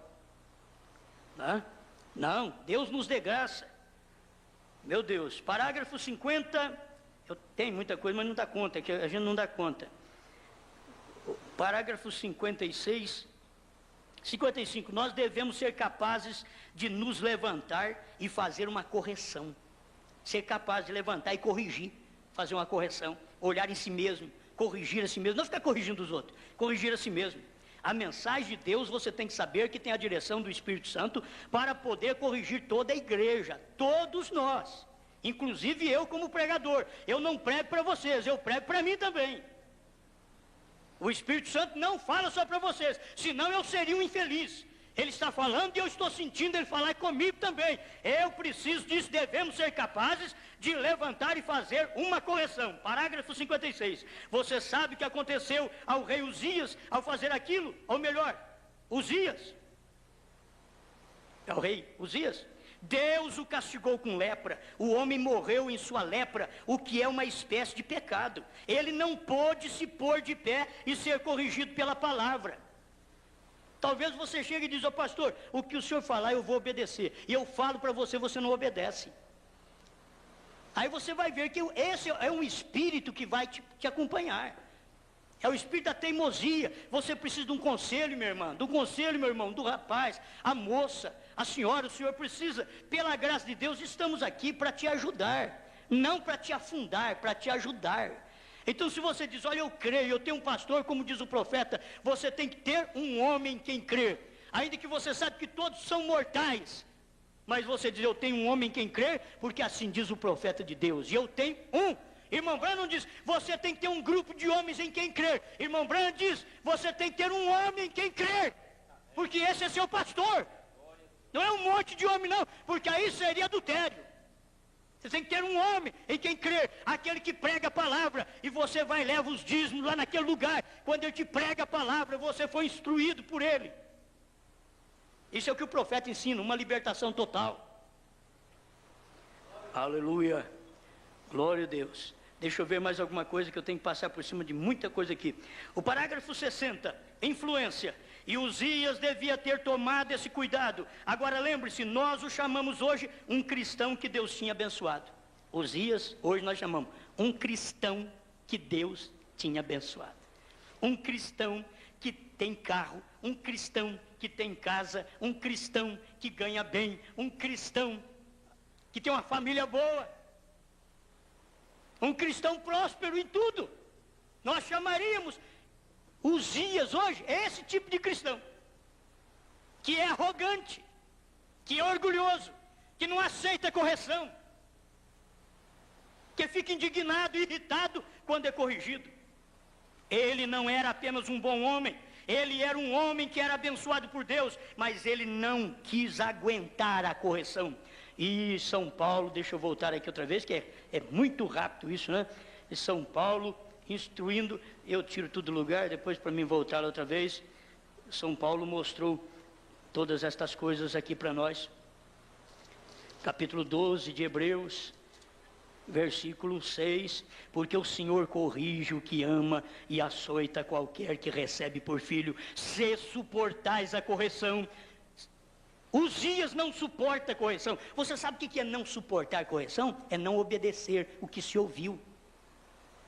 Não, Deus nos dê graça. Meu Deus, parágrafo 50 Eu tenho muita coisa, mas não dá conta, que a gente não dá conta. Parágrafo 55, nós devemos ser capazes de nos levantar e fazer uma correção. Ser capaz de levantar e corrigir, fazer uma correção, olhar em si mesmo, corrigir a si mesmo, não ficar corrigindo os outros, corrigir a si mesmo. A mensagem de Deus, você tem que saber que tem a direção do Espírito Santo para poder corrigir toda a igreja, todos nós, inclusive eu como pregador. Eu não prego para vocês, eu prego para mim também. O Espírito Santo não fala só para vocês, senão eu seria um infeliz. Ele está falando e eu estou sentindo ele falar comigo também. Eu preciso disso, devemos ser capazes de levantar e fazer uma correção. Parágrafo 56. Você sabe o que aconteceu ao rei Uzias ao fazer aquilo? Ou melhor, Uzias. É o rei Uzias. Deus o castigou com lepra. O homem morreu em sua lepra, o que é uma espécie de pecado. Ele não pôde se pôr de pé e ser corrigido pela palavra. Talvez você chegue e diz: ó pastor, o que o senhor falar eu vou obedecer. E eu falo para você, você não obedece. Aí você vai ver que esse é um espírito que vai te acompanhar. É o espírito da teimosia. Você precisa de um conselho, minha irmã. Do conselho, meu irmão, do rapaz, a moça, a senhora. O senhor precisa, pela graça de Deus, estamos aqui para te ajudar. Não para te afundar, para te ajudar. Então se você diz: olha, eu creio, eu tenho um pastor, como diz o profeta, você tem que ter um homem em quem crer. Ainda que você sabe que todos são mortais, mas você diz: eu tenho um homem em quem crer, porque assim diz o profeta de Deus. E eu tenho um. Irmão Branham diz: você tem que ter um grupo de homens em quem crer. Irmão Branham diz: você tem que ter um homem em quem crer, porque esse é seu pastor. Não é um monte de homem não, porque aí seria adultério. Você tem que ter um homem em quem crer, aquele que prega a palavra, e você vai e leva os dízimos lá naquele lugar. Quando ele te prega a palavra, você foi instruído por ele. Isso é o que o profeta ensina, uma libertação total. Aleluia, glória a Deus. Deixa eu ver mais alguma coisa, que eu tenho que passar por cima de muita coisa aqui. O parágrafo 60, influência. E Uzias devia ter tomado esse cuidado. Agora lembre-se, nós o chamamos hoje um cristão que Deus tinha abençoado. Uzias, hoje nós chamamos um cristão que Deus tinha abençoado. Um cristão que tem carro, um cristão que tem casa, um cristão que ganha bem, um cristão que tem uma família boa, um cristão próspero em tudo. Nós chamaríamos Uzias hoje é esse tipo de cristão, que é arrogante, que é orgulhoso, que não aceita correção, que fica indignado e irritado quando é corrigido. Ele não era apenas um bom homem, ele era um homem que era abençoado por Deus, mas ele não quis aguentar a correção. E São Paulo, deixa eu voltar aqui outra vez, que é muito rápido isso, né? E São Paulo instruindo, eu tiro tudo do lugar, depois para mim voltar outra vez. São Paulo mostrou todas estas coisas aqui para nós. Capítulo 12 de Hebreus, versículo 6, porque o Senhor corrige o que ama e açoita qualquer que recebe por filho, se suportais a correção. Uzias não suporta a correção. Você sabe o que é não suportar a correção? É não obedecer o que se ouviu.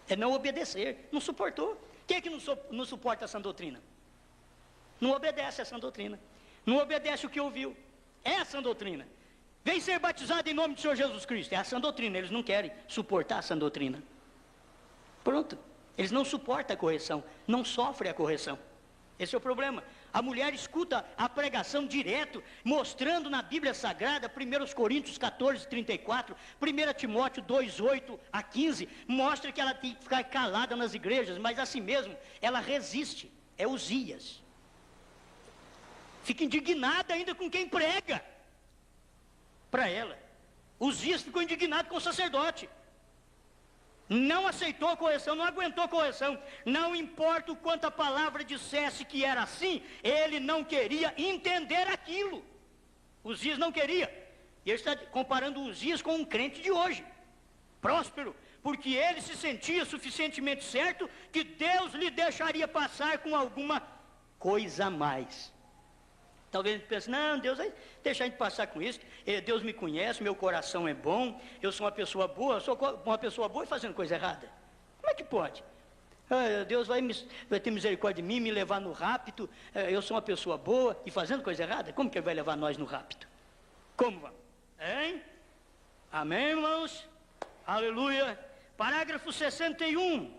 É não obedecer, não suportou. Quem é que não suporta essa doutrina? Não obedece essa doutrina, não obedece o que ouviu. É essa doutrina. Vem ser batizado em nome do Senhor Jesus Cristo. É essa doutrina, eles não querem suportar essa doutrina. Pronto, eles não suportam a correção, não sofrem a correção. Esse é o problema. A mulher escuta a pregação direto, mostrando na Bíblia Sagrada, 1 Coríntios 14, 34, 1 Timóteo 2, 8 a 15, mostra que ela tem que ficar calada nas igrejas, mas assim mesmo, ela resiste. É Uzias. Fica indignada ainda com quem prega para ela. Uzias ficou indignado com o sacerdote. Não aceitou a correção, não aguentou a correção. Não importa o quanto a palavra dissesse que era assim, ele não queria entender aquilo. Uzias não queria. E ele está comparando Uzias com um crente de hoje, próspero, porque ele se sentia suficientemente certo que Deus lhe deixaria passar com alguma coisa a mais. Talvez a gente pense, não, Deus vai deixar a gente passar com isso. Deus me conhece, meu coração é bom, eu sou uma pessoa boa, eu sou uma pessoa boa e fazendo coisa errada. Como é que pode? Deus vai ter misericórdia de mim, me levar no rapto, eu sou uma pessoa boa e fazendo coisa errada? Como que Ele vai levar nós no rapto? Como vamos? Hein? Amém, irmãos? Aleluia. Parágrafo 61.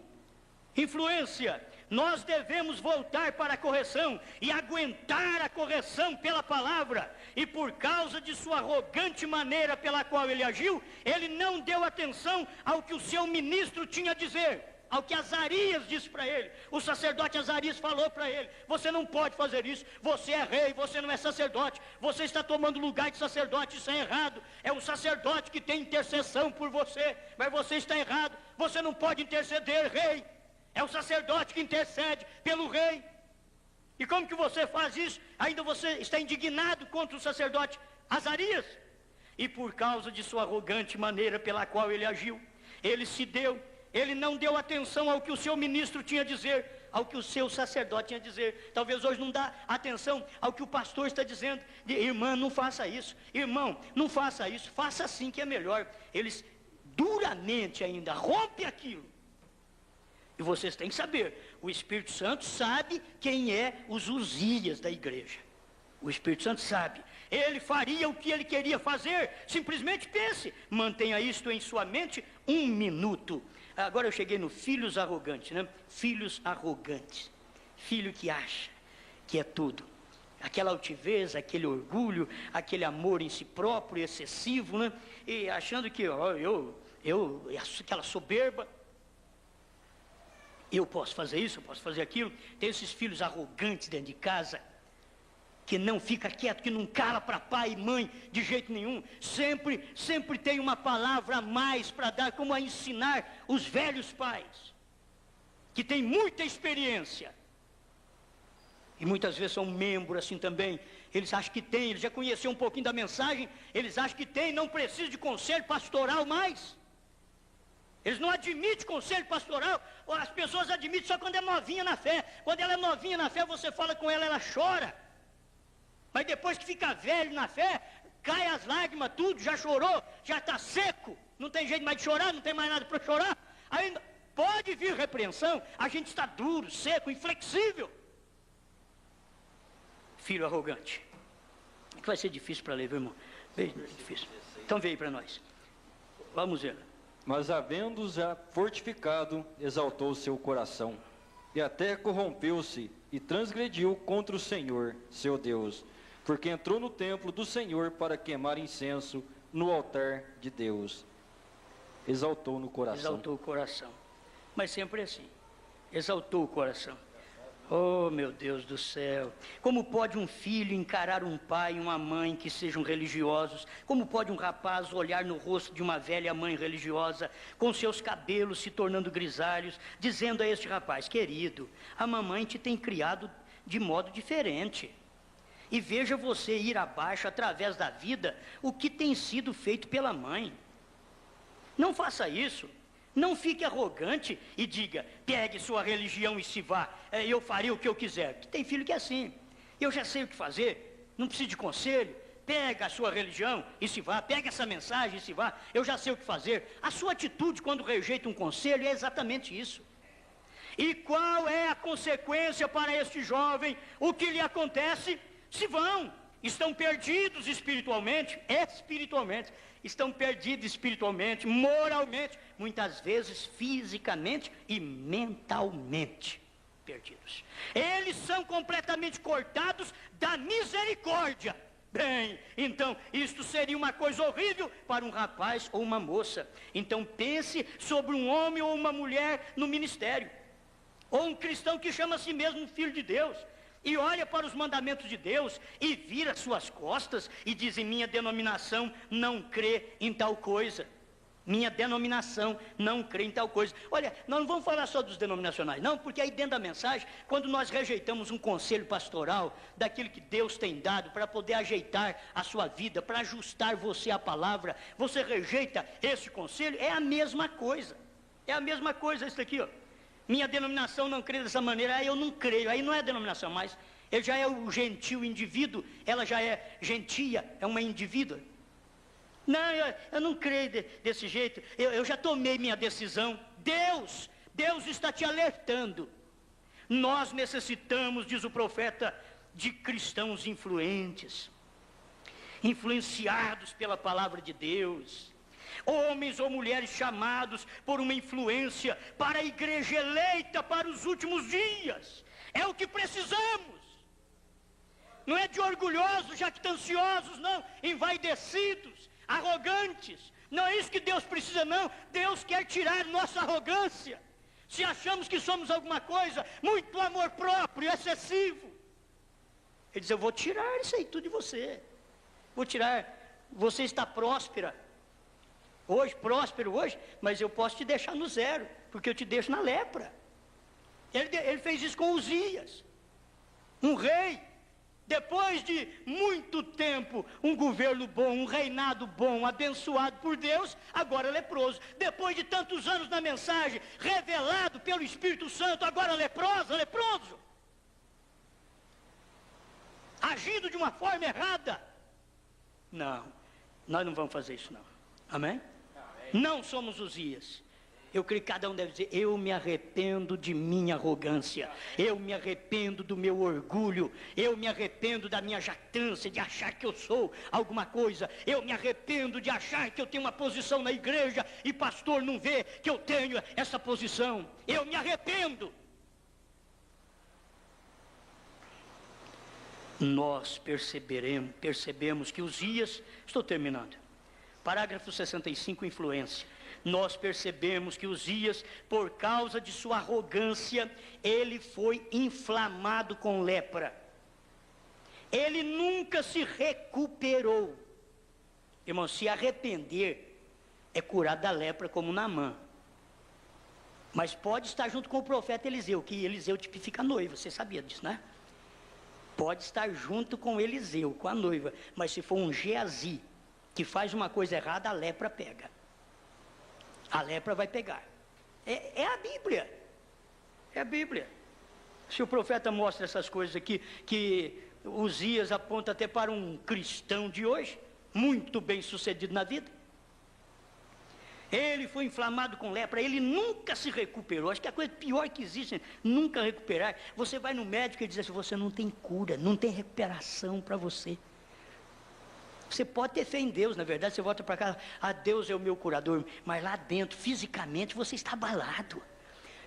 Influência. Nós devemos voltar para a correção e aguentar a correção pela palavra. E por causa de sua arrogante maneira pela qual ele agiu, ele não deu atenção ao que o seu ministro tinha a dizer, ao que Azarias disse para ele. O sacerdote Azarias falou para ele: você não pode fazer isso, você é rei, você não é sacerdote, você está tomando lugar de sacerdote, isso é errado. É o sacerdote que tem intercessão por você, mas você está errado, você não pode interceder, rei. É o sacerdote que intercede pelo rei. E como que você faz isso? Ainda você está indignado contra o sacerdote Azarias. E por causa de sua arrogante maneira pela qual ele agiu, ele não deu atenção ao que o seu ministro tinha a dizer, ao que o seu sacerdote tinha a dizer. Talvez hoje não dá atenção ao que o pastor está dizendo. Irmã, não faça isso. Irmão, não faça isso. Faça assim que é melhor. Eles duramente ainda rompem aquilo. E vocês têm que saber, o Espírito Santo sabe quem é os Uzias da igreja. O Espírito Santo sabe. Ele faria o que ele queria fazer. Simplesmente pense, mantenha isto em sua mente 1 minuto. Agora eu cheguei no filhos arrogantes, né? Filhos arrogantes. Filho que acha que é tudo. Aquela altivez, aquele orgulho, aquele amor em si próprio, excessivo, né? E achando que, aquela soberba. Eu posso fazer isso, eu posso fazer aquilo. Tem esses filhos arrogantes dentro de casa, que não fica quieto, que não cala para pai e mãe de jeito nenhum. Sempre tem uma palavra a mais para dar, como a ensinar os velhos pais, que tem muita experiência. E muitas vezes são membros assim também. Eles acham que tem, eles já conheceram um pouquinho da mensagem, eles acham que tem, não precisa de conselho pastoral mais. Eles não admitem conselho pastoral. As pessoas admitem só quando é novinha na fé. Quando ela é novinha na fé, você fala com ela, ela chora. Mas depois que fica velho na fé, cai as lágrimas, tudo, já chorou, já está seco, não tem jeito mais de chorar, não tem mais nada para chorar. Aí pode vir repreensão, a gente está duro, seco, inflexível. Filho arrogante. Que vai ser difícil para ler, viu, irmão? Bem difícil. Então veio para nós. Vamos ver. Mas havendo já fortificado, exaltou o seu coração, e até corrompeu-se, e transgrediu contra o Senhor, seu Deus, porque entrou no templo do Senhor para queimar incenso no altar de Deus. Exaltou no coração. Exaltou o coração. Mas sempre assim. Exaltou o coração. Oh, meu Deus do céu, como pode um filho encarar um pai e uma mãe que sejam religiosos? Como pode um rapaz olhar no rosto de uma velha mãe religiosa, com seus cabelos se tornando grisalhos, dizendo a este rapaz: querido, a mamãe te tem criado de modo diferente. E veja você ir abaixo através da vida o que tem sido feito pela mãe. Não faça isso. Não fique arrogante e diga: pegue sua religião e se vá, eu farei o que eu quiser. Tem filho que é assim: eu já sei o que fazer, não preciso de conselho. Pega a sua religião e se vá, pega essa mensagem e se vá, eu já sei o que fazer. A sua atitude quando rejeita um conselho é exatamente isso. E qual é a consequência para este jovem? O que lhe acontece? Se vão, estão perdidos espiritualmente, estão perdidos espiritualmente, moralmente, muitas vezes fisicamente e mentalmente perdidos. Eles são completamente cortados da misericórdia. Bem, então, isto seria uma coisa horrível para um rapaz ou uma moça. Então pense sobre um homem ou uma mulher no ministério, ou um cristão que chama a si mesmo filho de Deus, e olha para os mandamentos de Deus e vira suas costas e diz: minha denominação não crê em tal coisa. Minha denominação não crê em tal coisa. Olha, nós não vamos falar só dos denominacionais, não, porque aí dentro da mensagem, quando nós rejeitamos um conselho pastoral, daquilo que Deus tem dado para poder ajeitar a sua vida, para ajustar você à palavra, você rejeita esse conselho, é a mesma coisa. É a mesma coisa isso aqui, ó. Minha denominação não crê dessa maneira, aí eu não creio, aí não é denominação mais, Ele já é o gentil indivíduo, ela já é gentia, é uma indivídua. Não, eu não creio desse jeito, eu já tomei minha decisão. Deus está te alertando. Nós necessitamos, diz o profeta, de cristãos influentes, influenciados pela palavra de Deus. Homens ou mulheres chamados por uma influência para a igreja eleita para os últimos dias. É o que precisamos. Não é de orgulhosos, jactanciosos, não, envaidecidos, arrogantes. Não é isso que Deus precisa, não. Deus quer tirar nossa arrogância. Se achamos que somos alguma coisa, muito amor próprio, excessivo. Ele diz, eu vou tirar isso aí tudo de você. Vou tirar, você está próspero hoje, mas eu posso te deixar no zero, porque eu te deixo na lepra. Ele fez isso com Uzias, um rei. Depois de muito tempo, um governo bom, um reinado bom, abençoado por Deus, agora leproso. Depois de tantos anos na mensagem, revelado pelo Espírito Santo, agora leproso. Agindo de uma forma errada. Não, nós não vamos fazer isso não. Amém? Não somos Uzias. Eu creio que cada um deve dizer, eu me arrependo de minha arrogância, eu me arrependo do meu orgulho, eu me arrependo da minha jactância, de achar que eu sou alguma coisa, eu me arrependo de achar que eu tenho uma posição na igreja e pastor não vê que eu tenho essa posição, eu me arrependo. Nós percebemos que Uzias, estou terminando, parágrafo 65, influência. Nós percebemos que Uzias, por causa de sua arrogância, ele foi inflamado com lepra. Ele nunca se recuperou. Irmão, se arrepender é curado da lepra como Naamã. Mas pode estar junto com o profeta Eliseu, que Eliseu tipifica a noiva, você sabia disso, né? Pode estar junto com Eliseu, com a noiva, mas se for um Geazi, que faz uma coisa errada, a lepra pega. A lepra vai pegar. É a Bíblia. É a Bíblia. Se o profeta mostra essas coisas aqui, que Uzias aponta até para um cristão de hoje, muito bem sucedido na vida. Ele foi inflamado com lepra, ele nunca se recuperou. Acho que a coisa pior que existe, nunca recuperar. Você vai no médico e diz assim, você não tem cura, não tem recuperação para você. Você pode ter fé em Deus, na verdade, você volta para casa, Deus é o meu curador, mas lá dentro, fisicamente, você está abalado.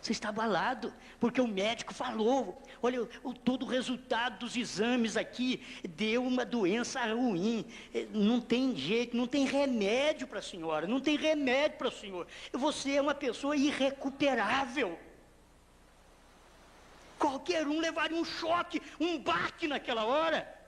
Você está abalado, porque o médico falou, olha, todo o resultado dos exames aqui deu uma doença ruim, não tem jeito, não tem remédio para a senhora, não tem remédio para o senhor, você é uma pessoa irrecuperável. Qualquer um levaria um choque, um baque naquela hora.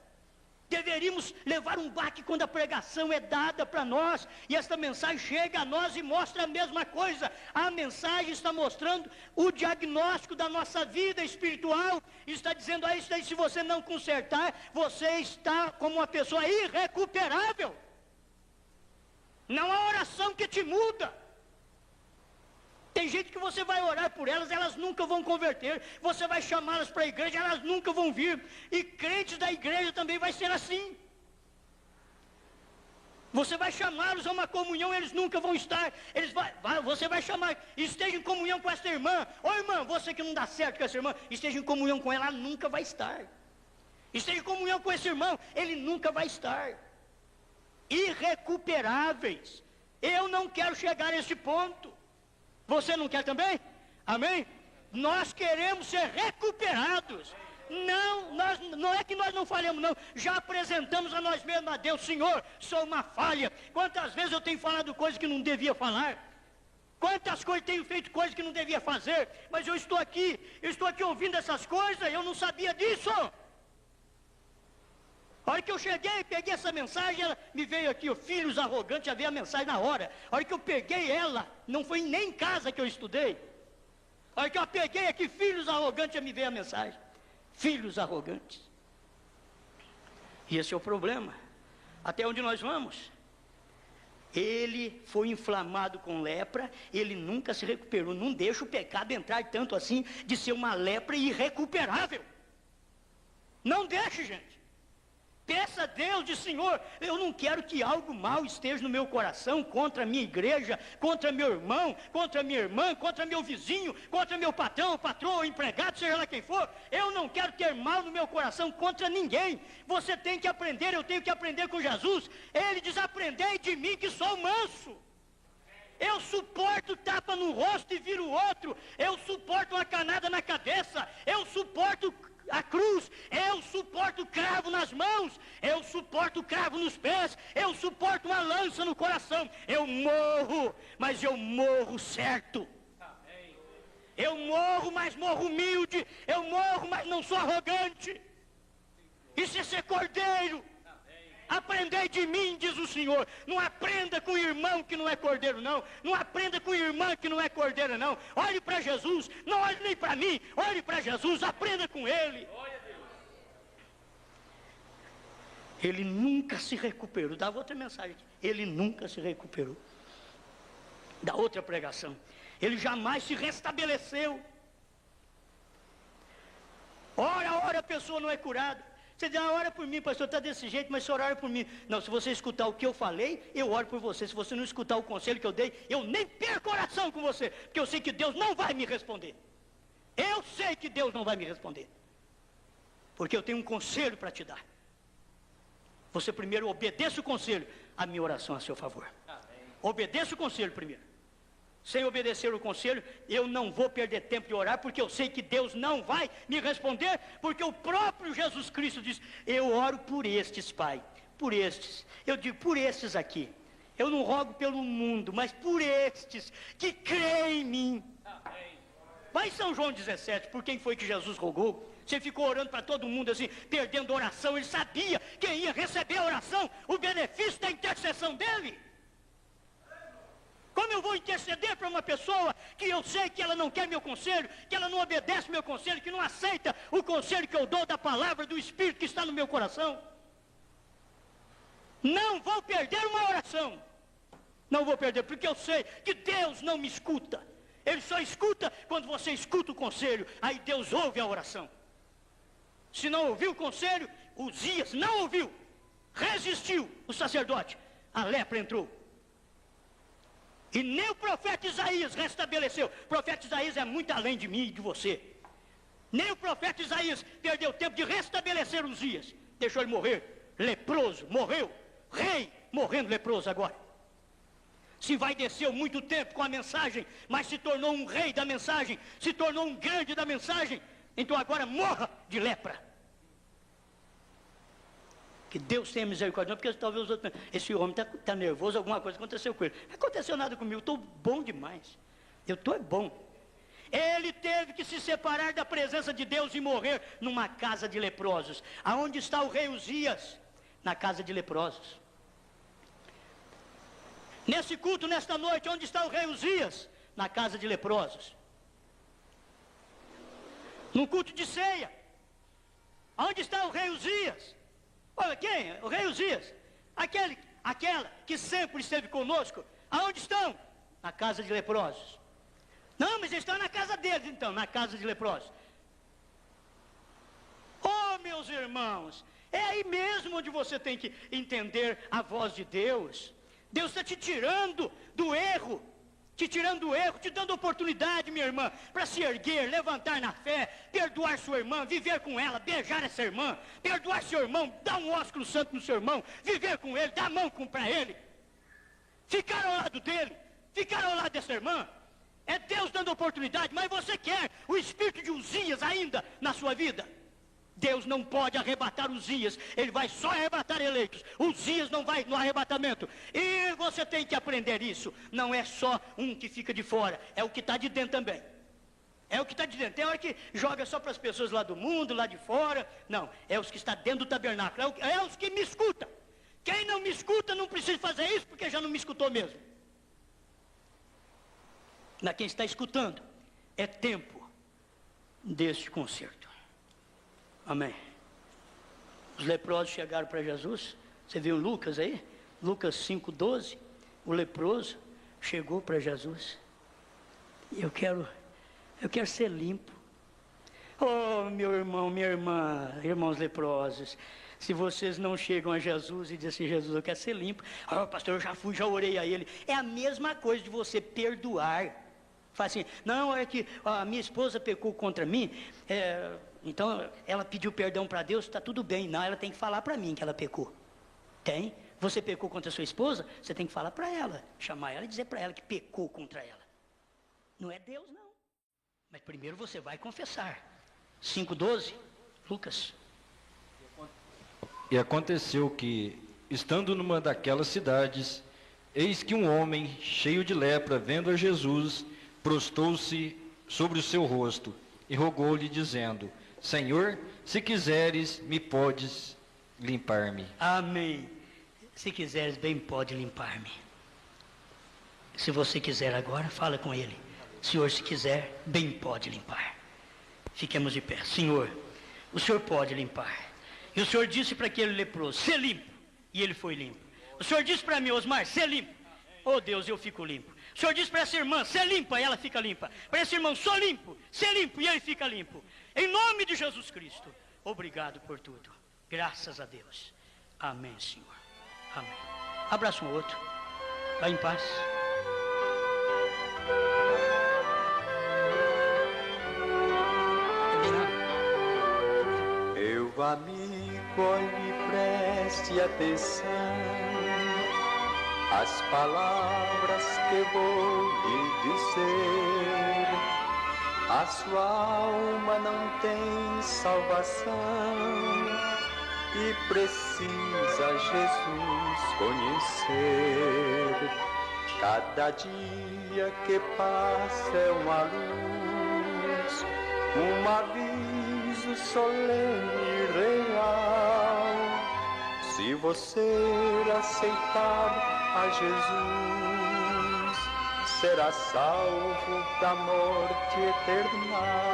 Deveríamos levar um baque quando a pregação é dada para nós, e esta mensagem chega a nós e mostra a mesma coisa. A mensagem está mostrando o diagnóstico da nossa vida espiritual, está dizendo, isso daí, se você não consertar, você está como uma pessoa irrecuperável. Não há oração que te muda. Tem gente que você vai orar por elas, elas nunca vão converter. Você vai chamá-las para a igreja, elas nunca vão vir. E crentes da igreja também vai ser assim. Você vai chamá-los a uma comunhão, eles nunca vão estar. Você vai chamar, esteja em comunhão com essa irmã. Ô irmã, você que não dá certo com essa irmã, esteja em comunhão com ela, ela nunca vai estar. Esteja em comunhão com esse irmão, ele nunca vai estar. Irrecuperáveis. Eu não quero chegar a esse ponto. Você não quer também? Amém? Nós queremos ser recuperados. Não é que nós não falhamos, não. Já apresentamos a nós mesmos a Deus, Senhor, sou uma falha. Quantas vezes eu tenho falado coisas que não devia falar? Quantas coisas tenho feito coisas que não devia fazer? Mas eu estou aqui ouvindo essas coisas, eu não sabia disso. A hora que eu cheguei, peguei essa mensagem, ela me veio aqui, filhos arrogantes, já veio a mensagem na hora. A hora que eu peguei ela, não foi nem em casa que eu estudei. A hora que eu peguei aqui, filhos arrogantes, já me veio a mensagem. Filhos arrogantes. E esse é o problema. Até onde nós vamos? Ele foi inflamado com lepra, ele nunca se recuperou. Não deixa o pecado entrar tanto assim, de ser uma lepra irrecuperável. Não deixe, gente. Peça a Deus, diz: Senhor, eu não quero que algo mal esteja no meu coração contra a minha igreja, contra meu irmão, contra minha irmã, contra meu vizinho, contra meu patrão, patroa, empregado, seja lá quem for. Eu não quero ter mal no meu coração contra ninguém. Você tem que aprender, eu tenho que aprender com Jesus. Ele diz: aprendei de mim que sou manso. Eu suporto tapa no rosto e viro outro. Eu suporto uma canada na cabeça. Eu suporto a cruz, eu suporto cravo nas mãos, eu suporto cravo nos pés, eu suporto uma lança no coração. Eu morro, mas eu morro certo. Eu morro, mas morro humilde. Eu morro, mas não sou arrogante. Isso é ser cordeiro. Aprendei de mim, diz o Senhor. Não aprenda com o irmão que não é cordeiro, não. Não aprenda com a irmã que não é cordeira, não. Olhe para Jesus, não olhe nem para mim. Olhe para Jesus, aprenda com Ele. Ele nunca se recuperou. Dá outra mensagem aqui. Ele nunca se recuperou. Da outra pregação. Ele jamais se restabeleceu. Ora, a pessoa não é curada. Você diz: ora por mim, pastor, está desse jeito, mas o senhor ora por mim. Não, se você escutar o que eu falei, eu oro por você. Se você não escutar o conselho que eu dei, eu nem perco oração com você, porque eu sei que Deus não vai me responder. Eu sei que Deus não vai me responder, porque eu tenho um conselho para te dar. Você primeiro obedeça o conselho, a minha oração a seu favor. Obedeça o conselho primeiro. Sem obedecer o conselho, eu não vou perder tempo de orar, porque eu sei que Deus não vai me responder, porque o próprio Jesus Cristo diz: eu oro por estes, Pai, por estes. Eu digo: por estes aqui. Eu não rogo pelo mundo, mas por estes que creem em mim. Vai em São João 17, por quem foi que Jesus rogou? Você ficou orando para todo mundo assim, perdendo a oração. Ele sabia quem ia receber a oração, o benefício da intercessão dele. Como eu vou interceder para uma pessoa que eu sei que ela não quer meu conselho, que ela não obedece meu conselho, que não aceita o conselho que eu dou da palavra do Espírito que está no meu coração? Não vou perder uma oração. Não vou perder, porque eu sei que Deus não me escuta. Ele só escuta quando você escuta o conselho. Aí Deus ouve a oração. Se não ouviu o conselho, Uzias não ouviu. Resistiu o sacerdote. A lepra entrou. E nem o profeta Isaías restabeleceu. O profeta Isaías é muito além de mim e de você. Nem o profeta Isaías perdeu tempo de restabelecer Uzias. Deixou ele morrer leproso, morreu. Rei, morrendo leproso agora. Se vai desceu muito tempo com a mensagem, mas se tornou um rei da mensagem, se tornou um grande da mensagem, então agora morra de lepra. Que Deus tenha misericórdia, porque talvez os outros, esse homem está nervoso, alguma coisa aconteceu com ele. Não aconteceu nada comigo, eu estou bom demais. Eu estou bom. Ele teve que se separar da presença de Deus e morrer numa casa de leprosos. Aonde está o rei Uzias? Na casa de leprosos. Nesse culto, nesta noite, onde está o rei Uzias? Na casa de leprosos. No culto de ceia, onde está o rei Uzias? Olha, quem? O rei Uzias. Aquela que sempre esteve conosco. Aonde estão? Na casa de leprosos. Não, mas eles estão na casa deles, então, na casa de leprosos. Oh, meus irmãos, é aí mesmo onde você tem que entender a voz de Deus. Deus está te tirando do erro. Te tirando do erro, te dando oportunidade, minha irmã, para se erguer, levantar na fé, perdoar sua irmã, viver com ela, beijar essa irmã, perdoar seu irmão, dar um ósculo santo no seu irmão, viver com ele, dar a mão para ele, ficar ao lado dele, ficar ao lado dessa irmã. É Deus dando oportunidade, mas você quer o espírito de Uzias ainda na sua vida? Deus não pode arrebatar Uzias, ele vai só arrebatar eleitos. Uzias não vai no arrebatamento. E você tem que aprender isso. Não é só um que fica de fora, é o que está de dentro também. É o que está de dentro. Tem hora que joga só para as pessoas lá do mundo, lá de fora. Não, é os que estão dentro do tabernáculo, é os que me escutam. Quem não me escuta não precisa fazer isso, porque já não me escutou mesmo. Mas quem está escutando, é tempo deste concerto. Amém. Os leprosos chegaram para Jesus. Você viu Lucas aí? Lucas 5,12. O leproso chegou para Jesus. Eu quero ser limpo. Oh, meu irmão, minha irmã, irmãos leprosos, se vocês não chegam a Jesus e dizem assim, Jesus, eu quero ser limpo. Oh, pastor, eu já fui, já orei a ele. É a mesma coisa de você perdoar. Fala assim, não, é que a minha esposa pecou contra mim, então ela pediu perdão para Deus, está tudo bem. Não, ela tem que falar para mim que ela pecou. Tem. Você pecou contra a sua esposa, você tem que falar para ela, chamar ela e dizer para ela que pecou contra ela. Não é Deus, não. Mas primeiro você vai confessar. 5:12, Lucas. E aconteceu que, estando numa daquelas cidades, eis que um homem cheio de lepra, vendo a Jesus, prostou-se sobre o seu rosto e rogou-lhe, dizendo, Senhor, se quiseres, me podes limpar-me. Amém. Se quiseres, bem pode limpar-me. Se você quiser agora, fala com ele. Senhor, se quiser, bem pode limpar. Fiquemos de pé. Senhor, o Senhor pode limpar. E o Senhor disse para aquele leproso, ser limpo. E ele foi limpo. O Senhor disse para mim, Osmar, ser limpo. Oh Deus, eu fico limpo. O Senhor disse para essa irmã, ser limpa, e ela fica limpa. Para esse irmão, sou limpo, ser limpo, e ele fica limpo. Em nome de Jesus Cristo. Obrigado por tudo. Graças a Deus. Amém, Senhor. Amém. Abraça um outro. Vai em paz. Meu amigo, olhe e preste atenção às palavras que vou lhe dizer. A sua alma não tem salvação e precisa Jesus conhecer. Cada dia que passa é uma luz, um aviso solene e real. Se você aceitar a Jesus, será salvo da morte eterna.